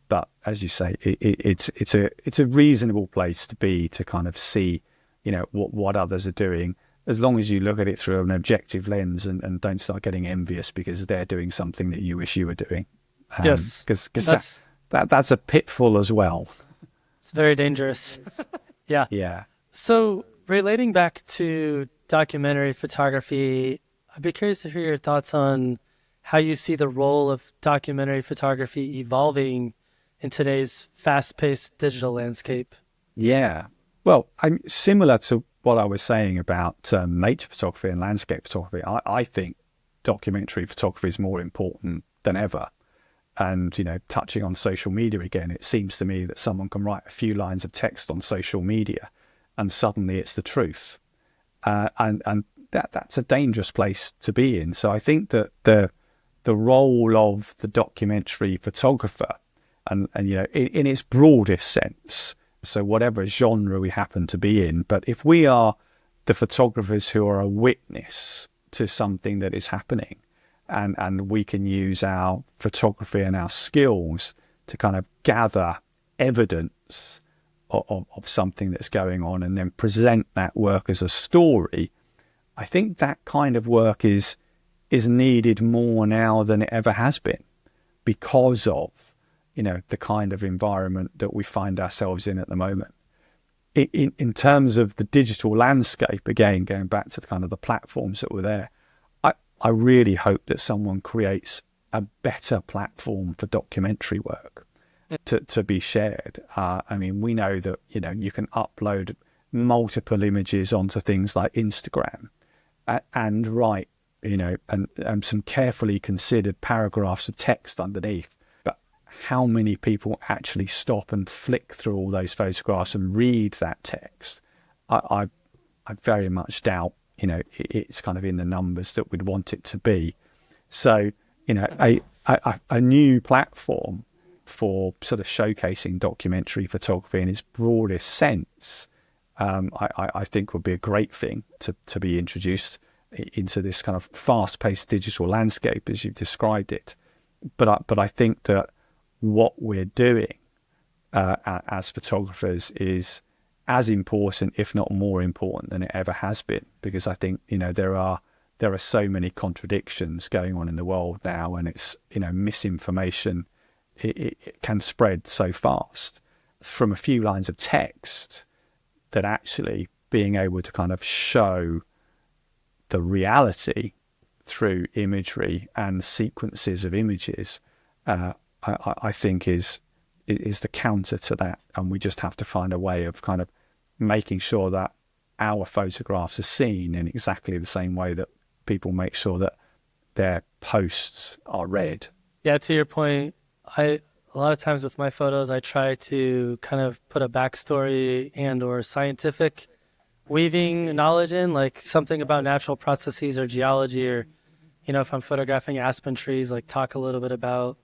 But as you say, it's a reasonable place to be, to kind of see, what others are doing, as long as you look at it through an objective lens and don't start getting envious because they're doing something that you wish you were doing. Yes, because that's a pitfall as well. It's very dangerous. Yeah. Yeah. So relating back to documentary photography, I'd be curious to hear your thoughts on how you see the role of documentary photography evolving in today's fast-paced digital landscape. Yeah. Well, I'm similar to what I was saying about nature photography and landscape photography. I think documentary photography is more important than ever. And, touching on social media again, it seems to me that someone can write a few lines of text on social media and suddenly it's the truth. And that's a dangerous place to be in. So I think that the role of the documentary photographer and in its broadest sense, so whatever genre we happen to be in, but if we are the photographers who are a witness to something that is happening, and we can use our photography and our skills to kind of gather evidence of something that's going on and then present that work as a story, I think that kind of work is needed more now than it ever has been, because of the kind of environment that we find ourselves in at the moment. In terms of the digital landscape, again, going back to the platforms that were there, I really hope that someone creates a better platform for documentary work to be shared. We know that you can upload multiple images onto things like Instagram and write and some carefully considered paragraphs of text underneath. But how many people actually stop and flick through all those photographs and read that text? I very much doubt, it's kind of in the numbers that we'd want it to be. So, a new platform for sort of showcasing documentary photography in its broadest sense, I think would be a great thing to be introduced into this kind of fast-paced digital landscape as you've described it. But I think that what we're doing as photographers is as important, if not more important, than it ever has been, because I think there are so many contradictions going on in the world now, and it's misinformation. It can spread so fast from a few lines of text, that actually being able to kind of show the reality through imagery and sequences of images, I think is the counter to that. And we just have to find a way of kind of making sure that our photographs are seen in exactly the same way that people make sure that their posts are read. Yeah, to your point, a lot of times with my photos, I try to kind of put a backstory and or scientific weaving knowledge in, like something about natural processes or geology, or, if I'm photographing aspen trees, like talk a little bit about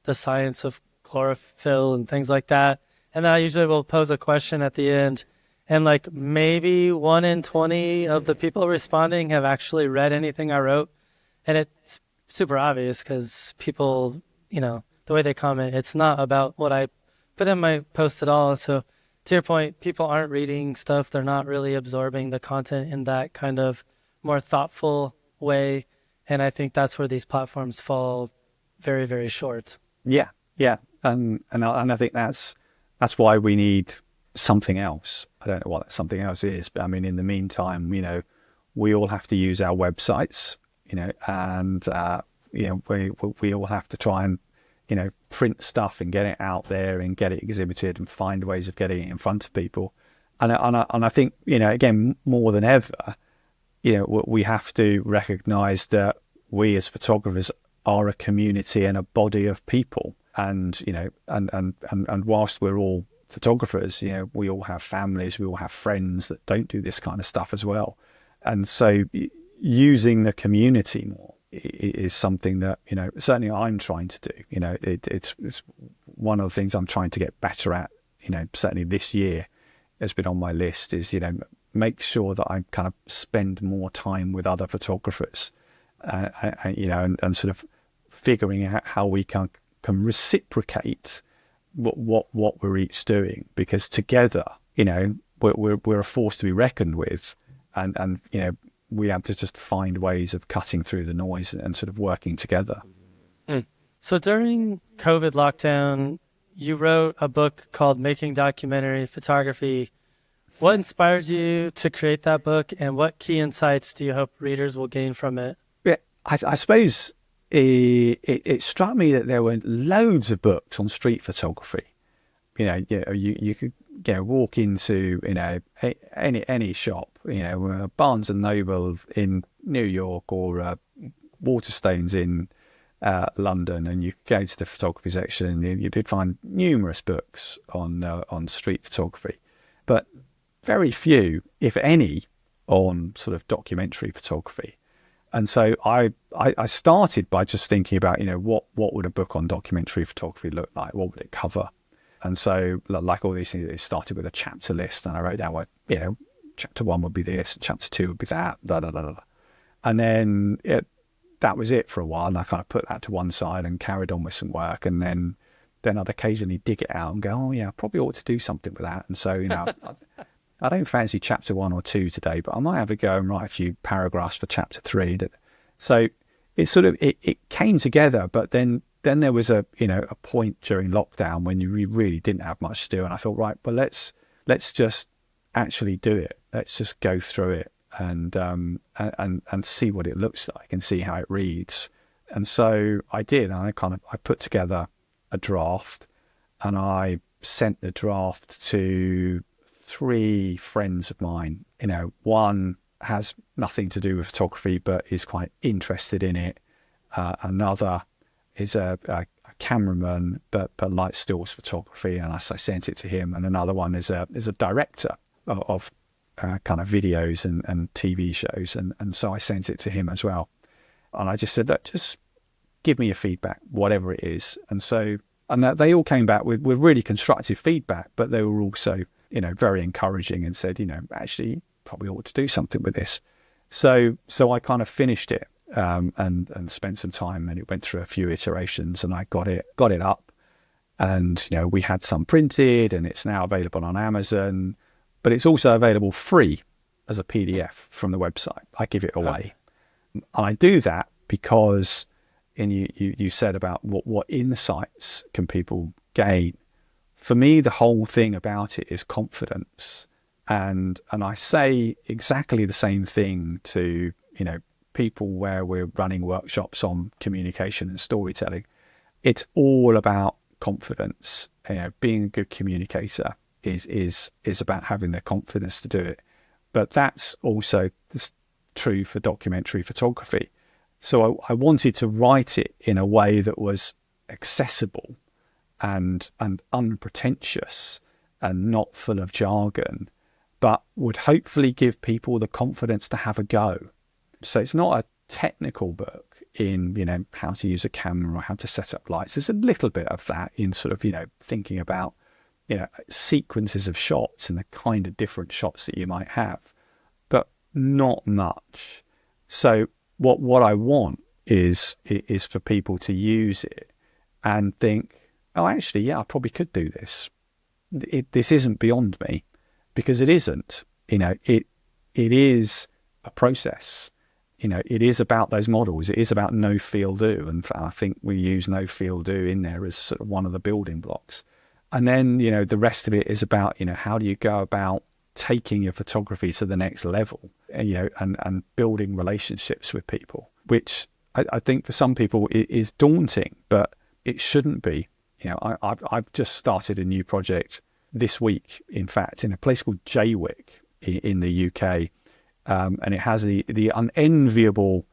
the science of chlorophyll and things like that. And then I usually will pose a question at the end. And like maybe 1 in 20 of the people responding have actually read anything I wrote. And it's super obvious because people, the way they comment, it's not about what I put in my post at all. So to your point, people aren't reading stuff. They're not really absorbing the content in that kind of more thoughtful way. And I think that's where these platforms fall very, very short. Yeah. And I think that's why we need something else. I don't know what that something else is, but in the meantime, we all have to use our websites, and we all have to try and print stuff and get it out there and get it exhibited and find ways of getting it in front of people. And I think again, more than ever, we have to recognize that we as photographers are a community and a body of people, and and whilst we're all photographers, we all have families, we all have friends that don't do this kind of stuff as well. And so using the community more is something that, certainly I'm trying to do. It's one of the things I'm trying to get better at, certainly this year has been on my list is, make sure that I kind of spend more time with other photographers, and sort of figuring out how we can reciprocate what we're each doing, because together, we're a force to be reckoned with, and we have to just find ways of cutting through the noise and sort of working together. So during COVID lockdown, you wrote a book called Making Documentary Photography. What inspired you to create that book, and what key insights do you hope readers will gain from it? Yeah, I suppose it struck me that there were loads of books on street photography. You could walk into any shop, Barnes and Noble in New York or Waterstones in London, and you could go to the photography section and you did find numerous books on street photography, but very few, if any, on sort of documentary photography. And so I started by just thinking about, what would a book on documentary photography look like? What would it cover? And so, like all these things, it started with a chapter list, and I wrote down chapter 1 would be this, chapter 2 would be that, da da da da. And then that was it for a while, and I kind of put that to one side and carried on with some work, and then I'd occasionally dig it out and go, oh yeah, I probably ought to do something with that. And so, I don't fancy chapter 1 or 2 today, but I might have a go and write a few paragraphs for chapter 3. So it sort of it came together, but then there was a point during lockdown when you really didn't have much to do, and I thought, right, well, let's just actually do it. Let's just go through it and see what it looks like and see how it reads. And so I did. I put together a draft, and I sent the draft to 3 friends of mine. One has nothing to do with photography but is quite interested in it. Another is a cameraman but likes stills photography, and I sent it to him. And another one is a director of kind of videos and TV shows, and so I sent it to him as well. And I just said, look, just give me your feedback, whatever it is. And that they all came back with really constructive feedback, but they were also very encouraging and said, actually probably ought to do something with this. So I kind of finished it and spent some time, and it went through a few iterations, and I got it up, and we had some printed, and it's now available on Amazon, but it's also available free as a PDF from the website. I give it away. And I do that because, and you said about what insights can people gain. For me, the whole thing about it is confidence. And I say exactly the same thing to, people where we're running workshops on communication and storytelling. It's all about confidence. Being a good communicator is about having the confidence to do it. But that's also true for documentary photography. So I wanted to write it in a way that was accessible and unpretentious and not full of jargon, but would hopefully give people the confidence to have a go. So it's not a technical book in, how to use a camera or how to set up lights. There's a little bit of that in sort of, thinking about, sequences of shots and the kind of different shots that you might have, but not much. So what I want is for people to use it and think, oh, actually, yeah, I probably could do this. This isn't beyond me, because it isn't. It is a process. It is about those models. It is about no feel do, and I think we use no feel do in there as sort of one of the building blocks. And then the rest of it is about how do you go about taking your photography to the next level, and building relationships with people, which I think for some people it is daunting, but it shouldn't be. I've just started a new project this week, in fact, in a place called Jaywick in the UK, and it has the unenviable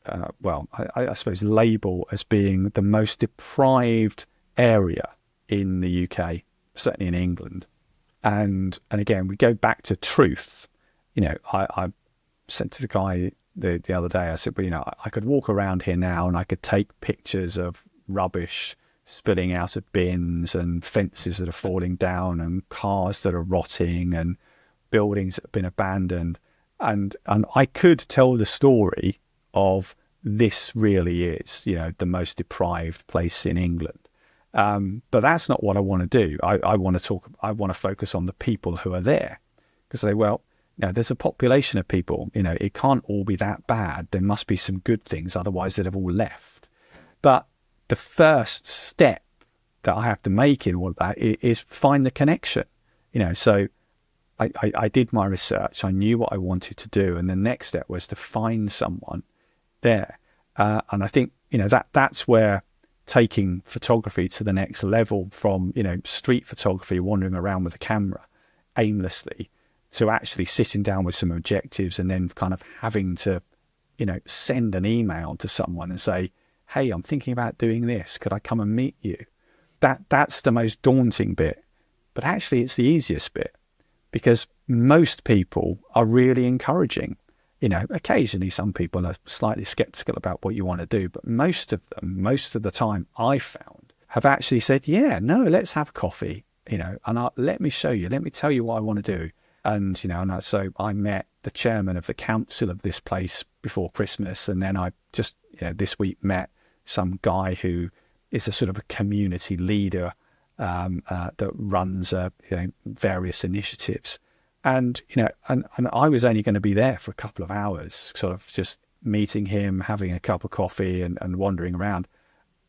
I suppose, label as being the most deprived area in the UK, certainly in England. And again, we go back to truth. I said to the guy the other day, I said, well, I could walk around here now and I could take pictures of rubbish spilling out of bins and fences that are falling down and cars that are rotting and buildings that have been abandoned. And I could tell the story of this really is, the most deprived place in England. But that's not what I want to do. I want to focus on the people who are there, because there's a population of people, it can't all be that bad. There must be some good things, otherwise they'd have all left. But the first step that I have to make in all of that is find the connection, so I did my research. I knew what I wanted to do. And the next step was to find someone there. And I think, that's where taking photography to the next level from, street photography, wandering around with a camera aimlessly, to actually sitting down with some objectives and then kind of having to, send an email to someone and say, hey, I'm thinking about doing this. Could I come and meet you? That's the most daunting bit. But actually, it's the easiest bit, because most people are really encouraging. Occasionally some people are slightly skeptical about what you want to do, but most of the time I found, have actually said, yeah, no, let's have coffee, and let me show you, let me tell you what I want to do. And, so I met the chairman of the council of this place before Christmas. And then I just, this week met some guy who is a sort of a community leader that runs various initiatives. And, and I was only going to be there for a couple of hours, sort of just meeting him, having a cup of coffee and wandering around.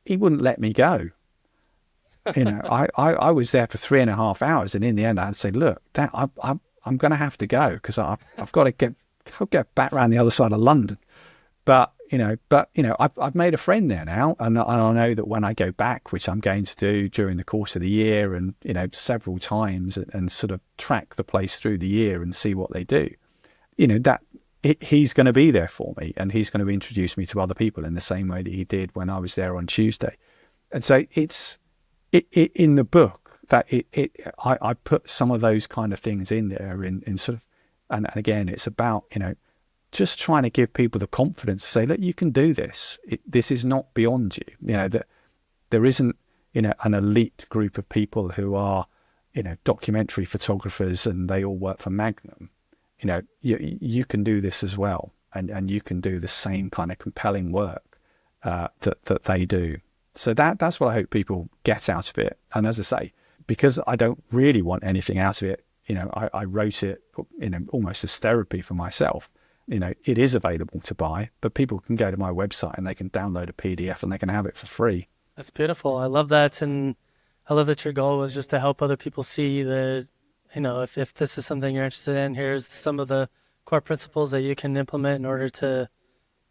He wouldn't let me go. I was there for 3.5 hours. And in the end, I had to say, look, I'm going to have to go, because I've got to get back around the other side of London. But I've made a friend there now, and I know that when I go back, which I'm going to do during the course of the year, and several times, and sort of track the place through the year and see what they do, he's going to be there for me, and he's going to introduce me to other people in the same way that he did when I was there on Tuesday. And so it's in the book that I put some of those kind of things in there in sort of, and again, it's about just trying to give people the confidence to say, look, you can do this. This is not beyond you. That there isn't, an elite group of people who are, documentary photographers and they all work for Magnum. You can do this as well, and you can do the same kind of compelling work that they do. So that's what I hope people get out of it. And as I say, because I don't really want anything out of it, I wrote it, almost as therapy for myself. It is available to buy, but people can go to my website and they can download a PDF and they can have it for free. That's beautiful. I love that. And I love that your goal was just to help other people see that, if this is something you're interested in, here's some of the core principles that you can implement in order to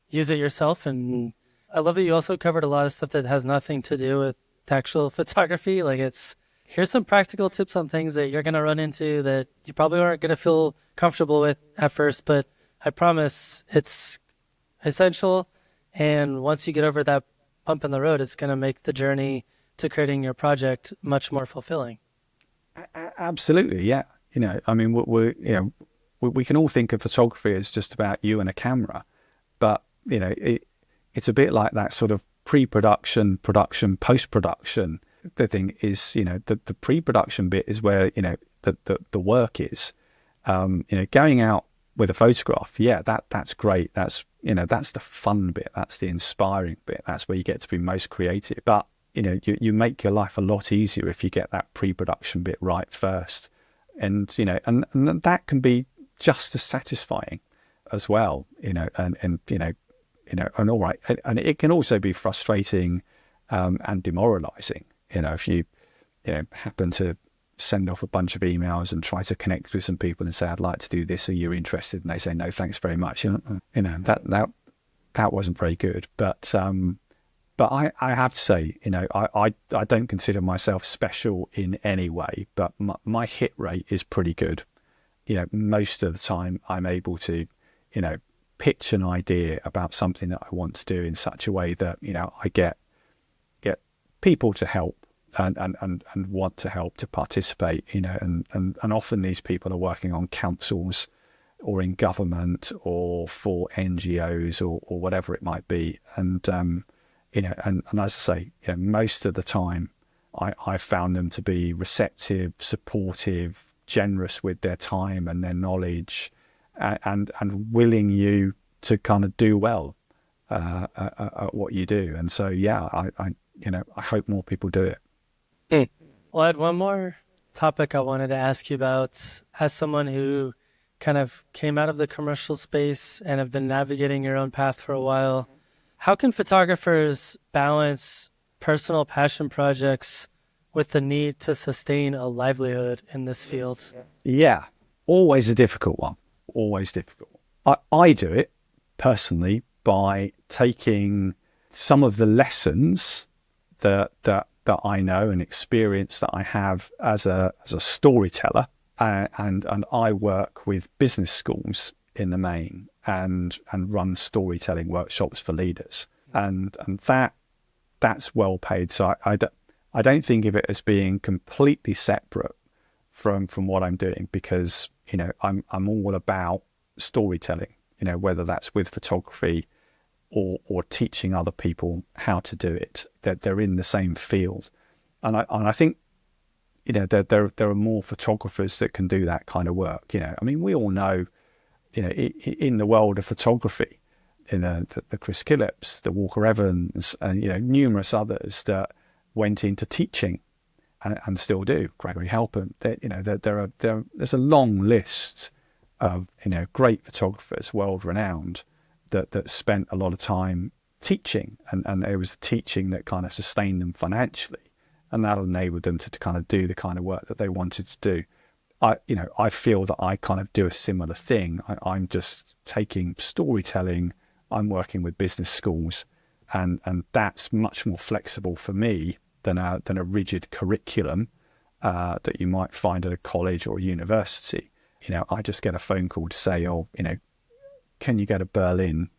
use it yourself. And I love that you also covered a lot of stuff that has nothing to do with actual photography. Like, here's some practical tips on things that you're going to run into that you probably aren't going to feel comfortable with at first, but I promise it's essential. And once you get over that bump in the road, it's going to make the journey to creating your project much more fulfilling. Absolutely. Yeah. I mean, we can all think of photography as just about you and a camera, but it's a bit like that sort of pre-production, production, post-production. The thing is, the pre-production bit is where, the work is, going out with a photograph. Yeah, that's great. That's the fun bit. That's the inspiring bit. That's where you get to be most creative. But you make your life a lot easier if you get that pre-production bit right first, and that can be just as satisfying as well. And all right, and it can also be frustrating and demoralizing. If you happen to send off a bunch of emails and try to connect with some people and say, I'd like to do this, are you interested? And they say, no, thanks very much. That wasn't very good. But I have to say, I don't consider myself special in any way, but my hit rate is pretty good. Most of the time I'm able to, pitch an idea about something that I want to do in such a way that, I get people to help and want to help to participate, and often these people are working on councils or in government or for NGOs or whatever it might be. And, and as I say, most of the time I found them to be receptive, supportive, generous with their time and their knowledge, and willing you to kind of do well at what you do. And so, I hope more people do it. Well, I had one more topic I wanted to ask you about. As someone who kind of came out of the commercial space and have been navigating your own path for a while, how can photographers balance personal passion projects with the need to sustain a livelihood in this field? Yeah, always a difficult one. Always difficult. I do it personally by taking some of the lessons that I know and experience that I have as a storyteller, and I work with business schools in the main and run storytelling workshops for leaders, and that's well paid. So I don't think of it as being completely separate from what I'm doing, because I'm all about storytelling, whether that's with photography or teaching other people how to do it. That they're in the same field, and I think there are more photographers that can do that kind of work. I mean, we all know, in the world of photography, the Chris Killips, the Walker Evans, and numerous others that went into teaching and still do. Gregory Halpern. There's a long list of great photographers, world renowned, that spent a lot of time teaching, and it was the teaching that kind of sustained them financially, and that enabled them to kind of do the kind of work that they wanted to do. I feel that I kind of do a similar thing. I'm just taking storytelling. I'm working with business schools, and that's much more flexible for me than a rigid curriculum that you might find at a college or a university. I just get a phone call to say, can you go to Berlin,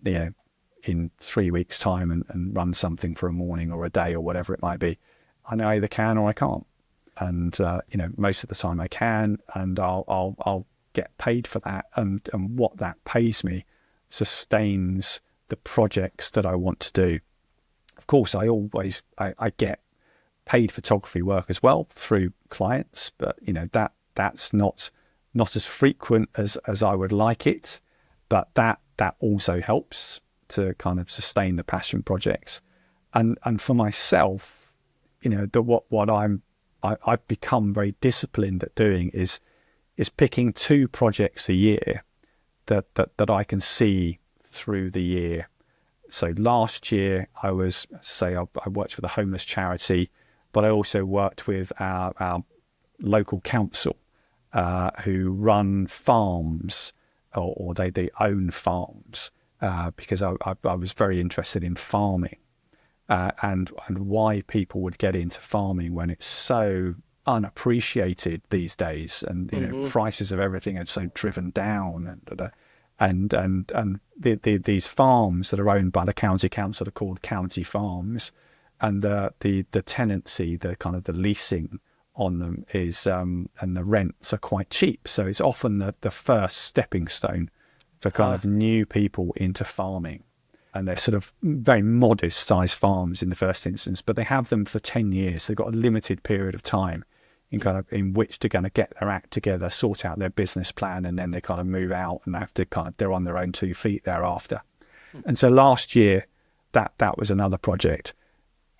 in 3 weeks' time and run something for a morning or a day or whatever it might be. I either can or I can't. And, most of the time I can, and I'll get paid for that. And what that pays me sustains the projects that I want to do. Of course, I get paid photography work as well through clients, but, that's not as frequent as I would like it. But that also helps to kind of sustain the passion projects. And for myself, what I've become very disciplined at doing is picking 2 projects a year that I can see through the year. So last year I worked with a homeless charity, but I also worked with our local council who run farms, or they own farms, because I was very interested in farming, and why people would get into farming when it's so unappreciated these days, and prices of everything are so driven down, and these farms that are owned by the county council are called county farms, and the tenancy, the kind of the leasing on them is and the rents are quite cheap, so it's often the first stepping stone for kind of new people into farming. And they're sort of very modest sized farms in the first instance, but they have them for 10 years. They've got a limited period of time in which to kind of get their act together, sort out their business plan, and then they kind of move out and have to they're on their own 2 feet thereafter. And so last year that was another project.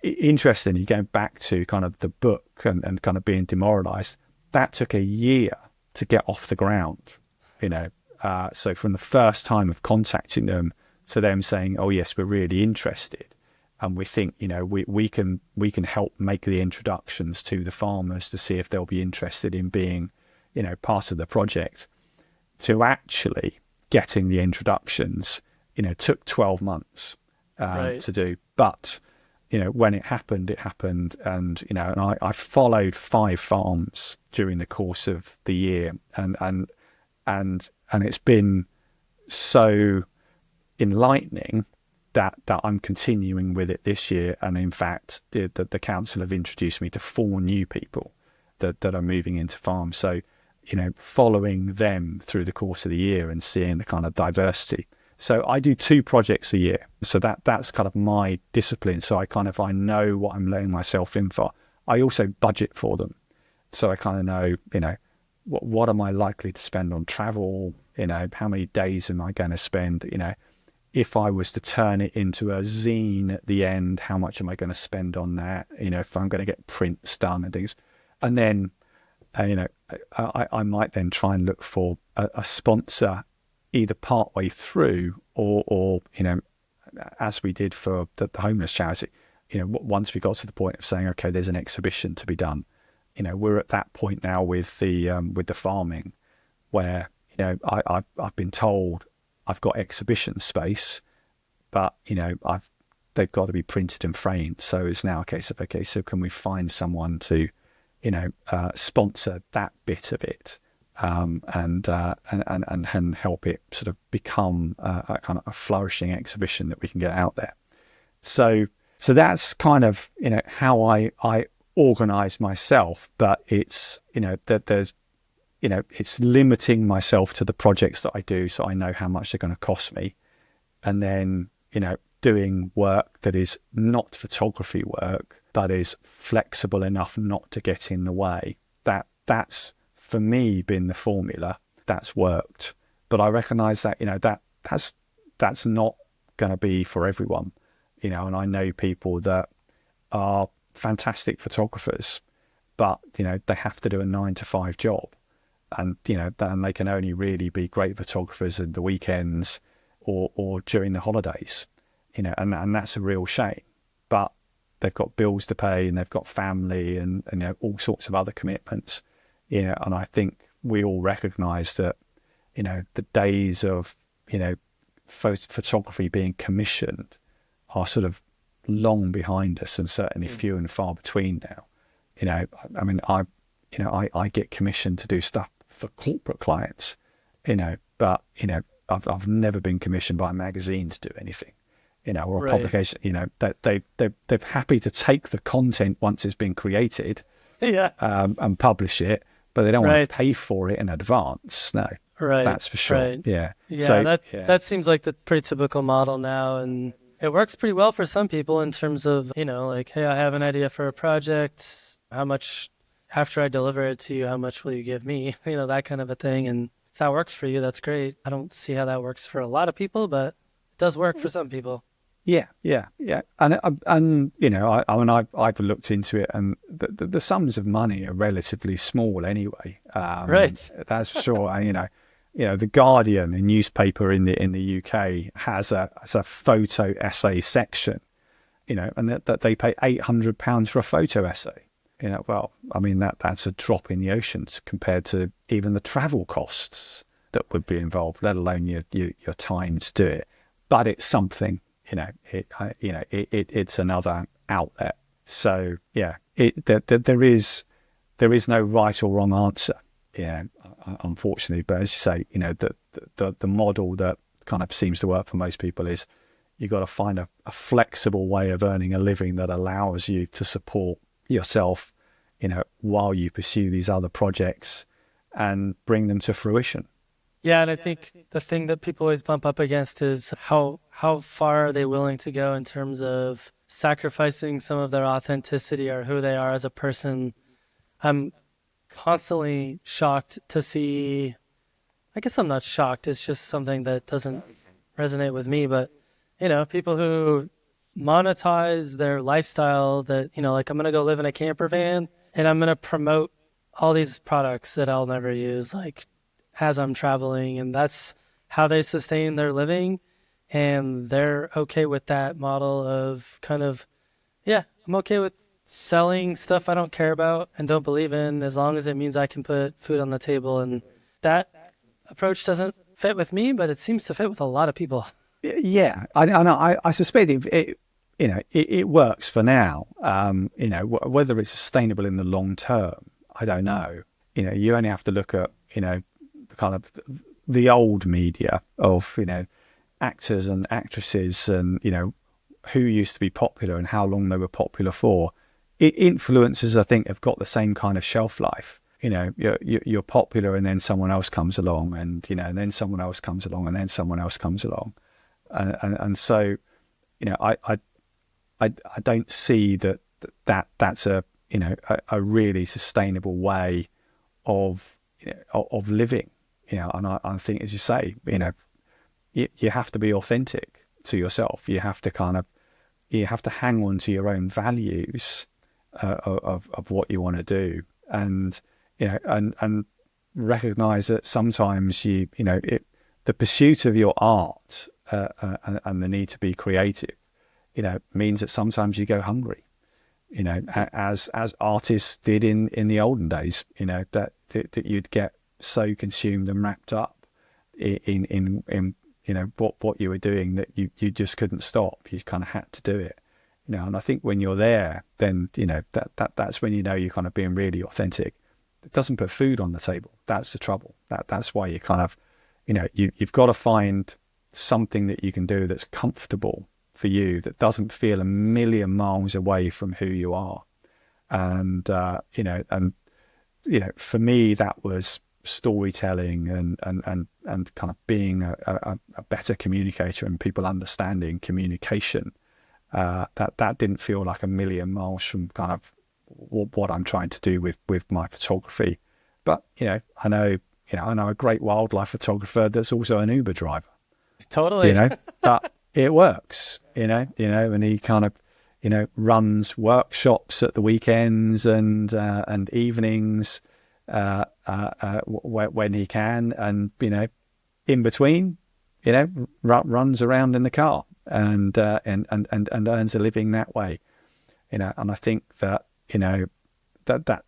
Interestingly, going back to kind of the book and kind of being demoralized, that took a year to get off the ground, so from the first time of contacting them to them saying, oh yes, we're really interested, and we think we can help make the introductions to the farmers to see if they'll be interested in being part of the project, to actually getting the introductions took 12 months to do. But when it happened, and and I followed 5 farms during the course of the year, and it's been so enlightening that I'm continuing with it this year. And in fact, the council have introduced me to 4 new people that are moving into farms. So, following them through the course of the year and seeing the kind of diversity. So I do 2 projects a year. So that's kind of my discipline. So I know what I'm laying myself in for. I also budget for them. So I kind of know, what am I likely to spend on travel? How many days am I going to spend? If I was to turn it into a zine at the end, how much am I going to spend on that? If I'm going to get prints done and things. And then, I might then try and look for a sponsor either part way through or as we did for the homeless charity, once we got to the point of saying, okay, there's an exhibition to be done. We're at that point now with the farming where, I've been told I've got exhibition space, but, they've got to be printed and framed. So it's now a case of, okay, so can we find someone to, sponsor that bit of it, and help it sort of become a kind of a flourishing exhibition that we can get out there. So that's kind of, how I organize myself, but it's, that there's, it's limiting myself to the projects that I do. So I know how much they're going to cost me. And then, doing work that is not photography work, but is flexible enough not to get in the way. That's for me been the formula that's worked. But I recognize that, that's not going to be for everyone, and I know people that are fantastic photographers, but, they have to do a 9-to-5 job, and, then they can only really be great photographers in the weekends or during the holidays, and that's a real shame. But they've got bills to pay and they've got family and all sorts of other commitments, and I think we all recognize that, the days of, photography being commissioned are sort of long behind us, and certainly few and far between now. I mean, I get commissioned to do stuff for corporate clients, but, I've never been commissioned by a magazine to do anything, or a Right. publication, that they're happy to take the content once it's been created, Yeah. and publish it, but they don't want Right. to pay for it in advance. No, Right. that's for sure. Right. Yeah. Yeah, So, that seems like the pretty typical model now, and it works pretty well for some people in terms of, like, hey, I have an idea for a project. How much, after I deliver it to you, how much will you give me? That kind of a thing. And if that works for you, that's great. I don't see how that works for a lot of people, but it does work for some people. Yeah. And I've looked into it, and the sums of money are relatively small anyway. Right. That's for sure. And, the Guardian, a newspaper in the UK, has a photo essay section, and that they pay £800 for a photo essay. Well, I mean, that's a drop in the ocean compared to even the travel costs that would be involved, let alone your time to do it. But it's something, it's another outlet. So yeah, there is no right or wrong answer, unfortunately. But as you say, the model that kind of seems to work for most people is you've got to find a flexible way of earning a living that allows you to support yourself, while you pursue these other projects and bring them to fruition. Yeah, and I think the thing that people always bump up against is how far are they willing to go in terms of sacrificing some of their authenticity or who they are as a person. I'm constantly shocked to see, I guess I'm not shocked, it's just something that doesn't resonate with me, but, people who monetize their lifestyle that, like, I'm going to go live in a camper van and I'm going to promote all these products that I'll never use, like, as I'm traveling, and that's how they sustain their living. And they're okay with that model of kind of, yeah, I'm okay with selling stuff I don't care about and don't believe in, as long as it means I can put food on the table. And that approach doesn't fit with me, but it seems to fit with a lot of people. Yeah, I suspect it works for now. Whether it's sustainable in the long term, I don't know. You only have to look at, kind of the old media of, actors and actresses and, who used to be popular and how long they were popular for. Influencers, I think, have got the same kind of shelf life. You're popular, and then someone else comes along, and and then someone else comes along, and then someone else comes along, and so I don't see that's a really sustainable way of living. And I think, as you say, you have to be authentic to yourself. You have to hang on to your own values of what you want to do, and and recognize that sometimes the pursuit of your art and the need to be creative, means that sometimes you go hungry, as artists did in the olden days, that you'd get so consumed and wrapped up in what you were doing that you just couldn't stop. You kind of had to do it, and I think when you're there, then that's when you're kind of being really authentic. It doesn't put food on the table. That's the trouble. That's why you kind of you've got to find something that you can do that's comfortable for you, that doesn't feel a million miles away from who you are. And for me, that was storytelling and kind of being a better communicator and people understanding communication. That didn't feel like a million miles from kind of what I'm trying to do with my photography. But I know a great wildlife photographer that's also an Uber driver. Totally. But it works. And he kind of runs workshops at the weekends and evenings when he can, and in between runs around in the car and earns a living that way. And I think that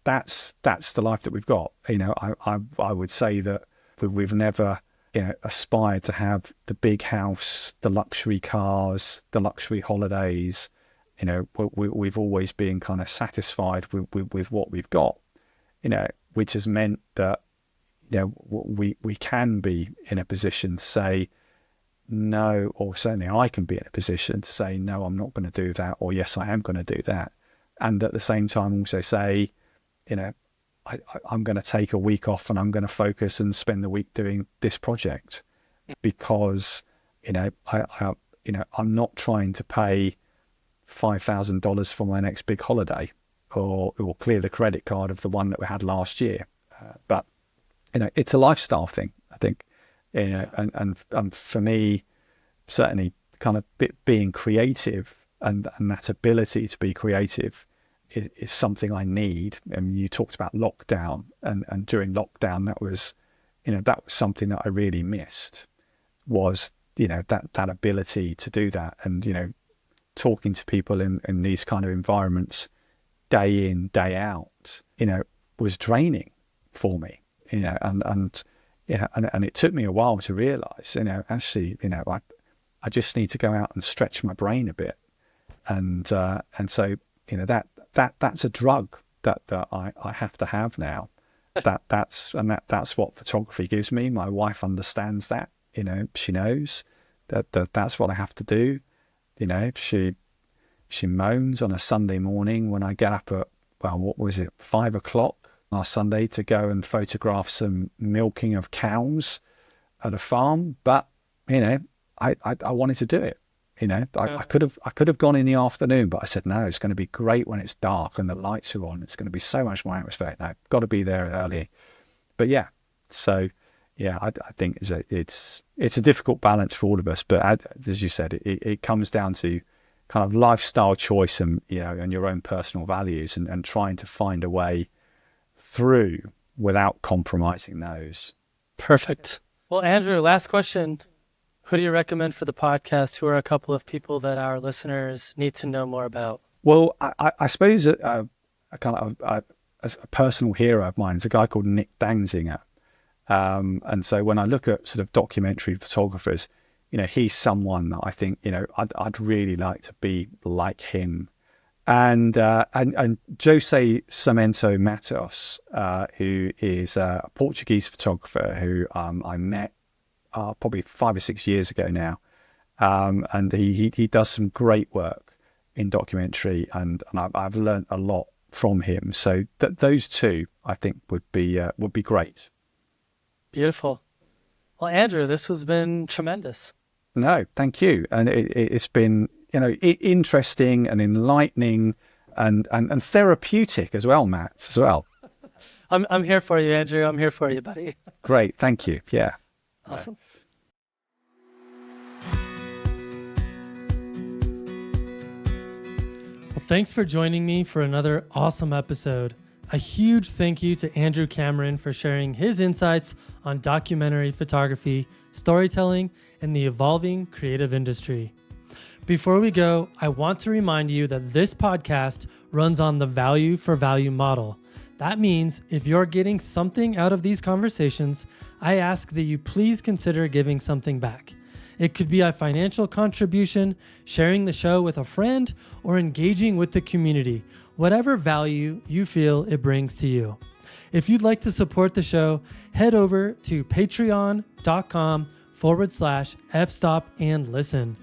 that's the life that we've got. I would say that we've never aspired to have the big house, the luxury cars, the luxury holidays. We've always been kind of satisfied with what we've got, which has meant that we can be in a position to say no, or certainly I can be in a position to say no, I'm not going to do that, or yes, I am going to do that. And at the same time also say, I'm going to take a week off and I'm going to focus and spend the week doing this project, because I'm not trying to pay $5,000 for my next big holiday or clear the credit card of the one that we had last year. But it's a lifestyle thing, I think. And for me, certainly kind of being creative and that ability to be creative is something I need. And you talked about lockdown, and during lockdown, that was something that I really missed, was that ability to do that. And talking to people in these kind of environments day in, day out, was draining for me. And it took me a while to realize, actually, I just need to go out and stretch my brain a bit. And so, that's a drug that I have to have now. That's what photography gives me. My wife understands that. She knows that's what I have to do. She moans on a Sunday morning when I get up at 5:00 on a Sunday to go and photograph some milking of cows at a farm. But I wanted to do it. I could have gone in the afternoon, but I said no. It's going to be great when it's dark and the lights are on. It's going to be so much more atmospheric. No, got to be there early. But I think it's a difficult balance for all of us. But as you said, it comes down to kind of lifestyle choice and and your own personal values and trying to find a way through without compromising those. Perfect. Well, Andrew, last question. Who do you recommend for the podcast? Who are a couple of people that our listeners need to know more about? Well, I suppose a personal hero of mine is a guy called Nick Danzinger. And so when I look at sort of documentary photographers, he's someone that I think, I'd really like to be like him. And Jose Cimento Matos, who is a Portuguese photographer who I met probably 5 or 6 years ago now. and he does some great work in documentary, and I've learned a lot from him. So those two, I think, would be great. Beautiful. Well, Andrew, this has been tremendous. No, thank you. And it's been, interesting and enlightening and therapeutic as well, Matt, as well. I'm here for you, Andrew. I'm here for you, buddy. Great. Thank you. Yeah. Awesome. Well, thanks for joining me for another awesome episode. A huge thank you to Andrew Cameron for sharing his insights on documentary photography, storytelling, and the evolving creative industry. Before we go, I want to remind you that this podcast runs on the value for value model. That means if you're getting something out of these conversations, I ask that you please consider giving something back. It could be a financial contribution, sharing the show with a friend, or engaging with the community, whatever value you feel it brings to you. If you'd like to support the show, head over to patreon.com/fstopandlisten.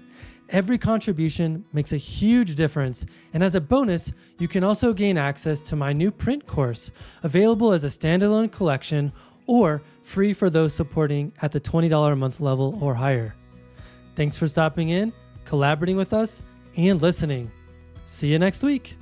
Every contribution makes a huge difference, and as a bonus, you can also gain access to my new print course, available as a standalone collection or free for those supporting at the $20 a month level or higher. Thanks for stopping in, collaborating with us, and listening. See you next week.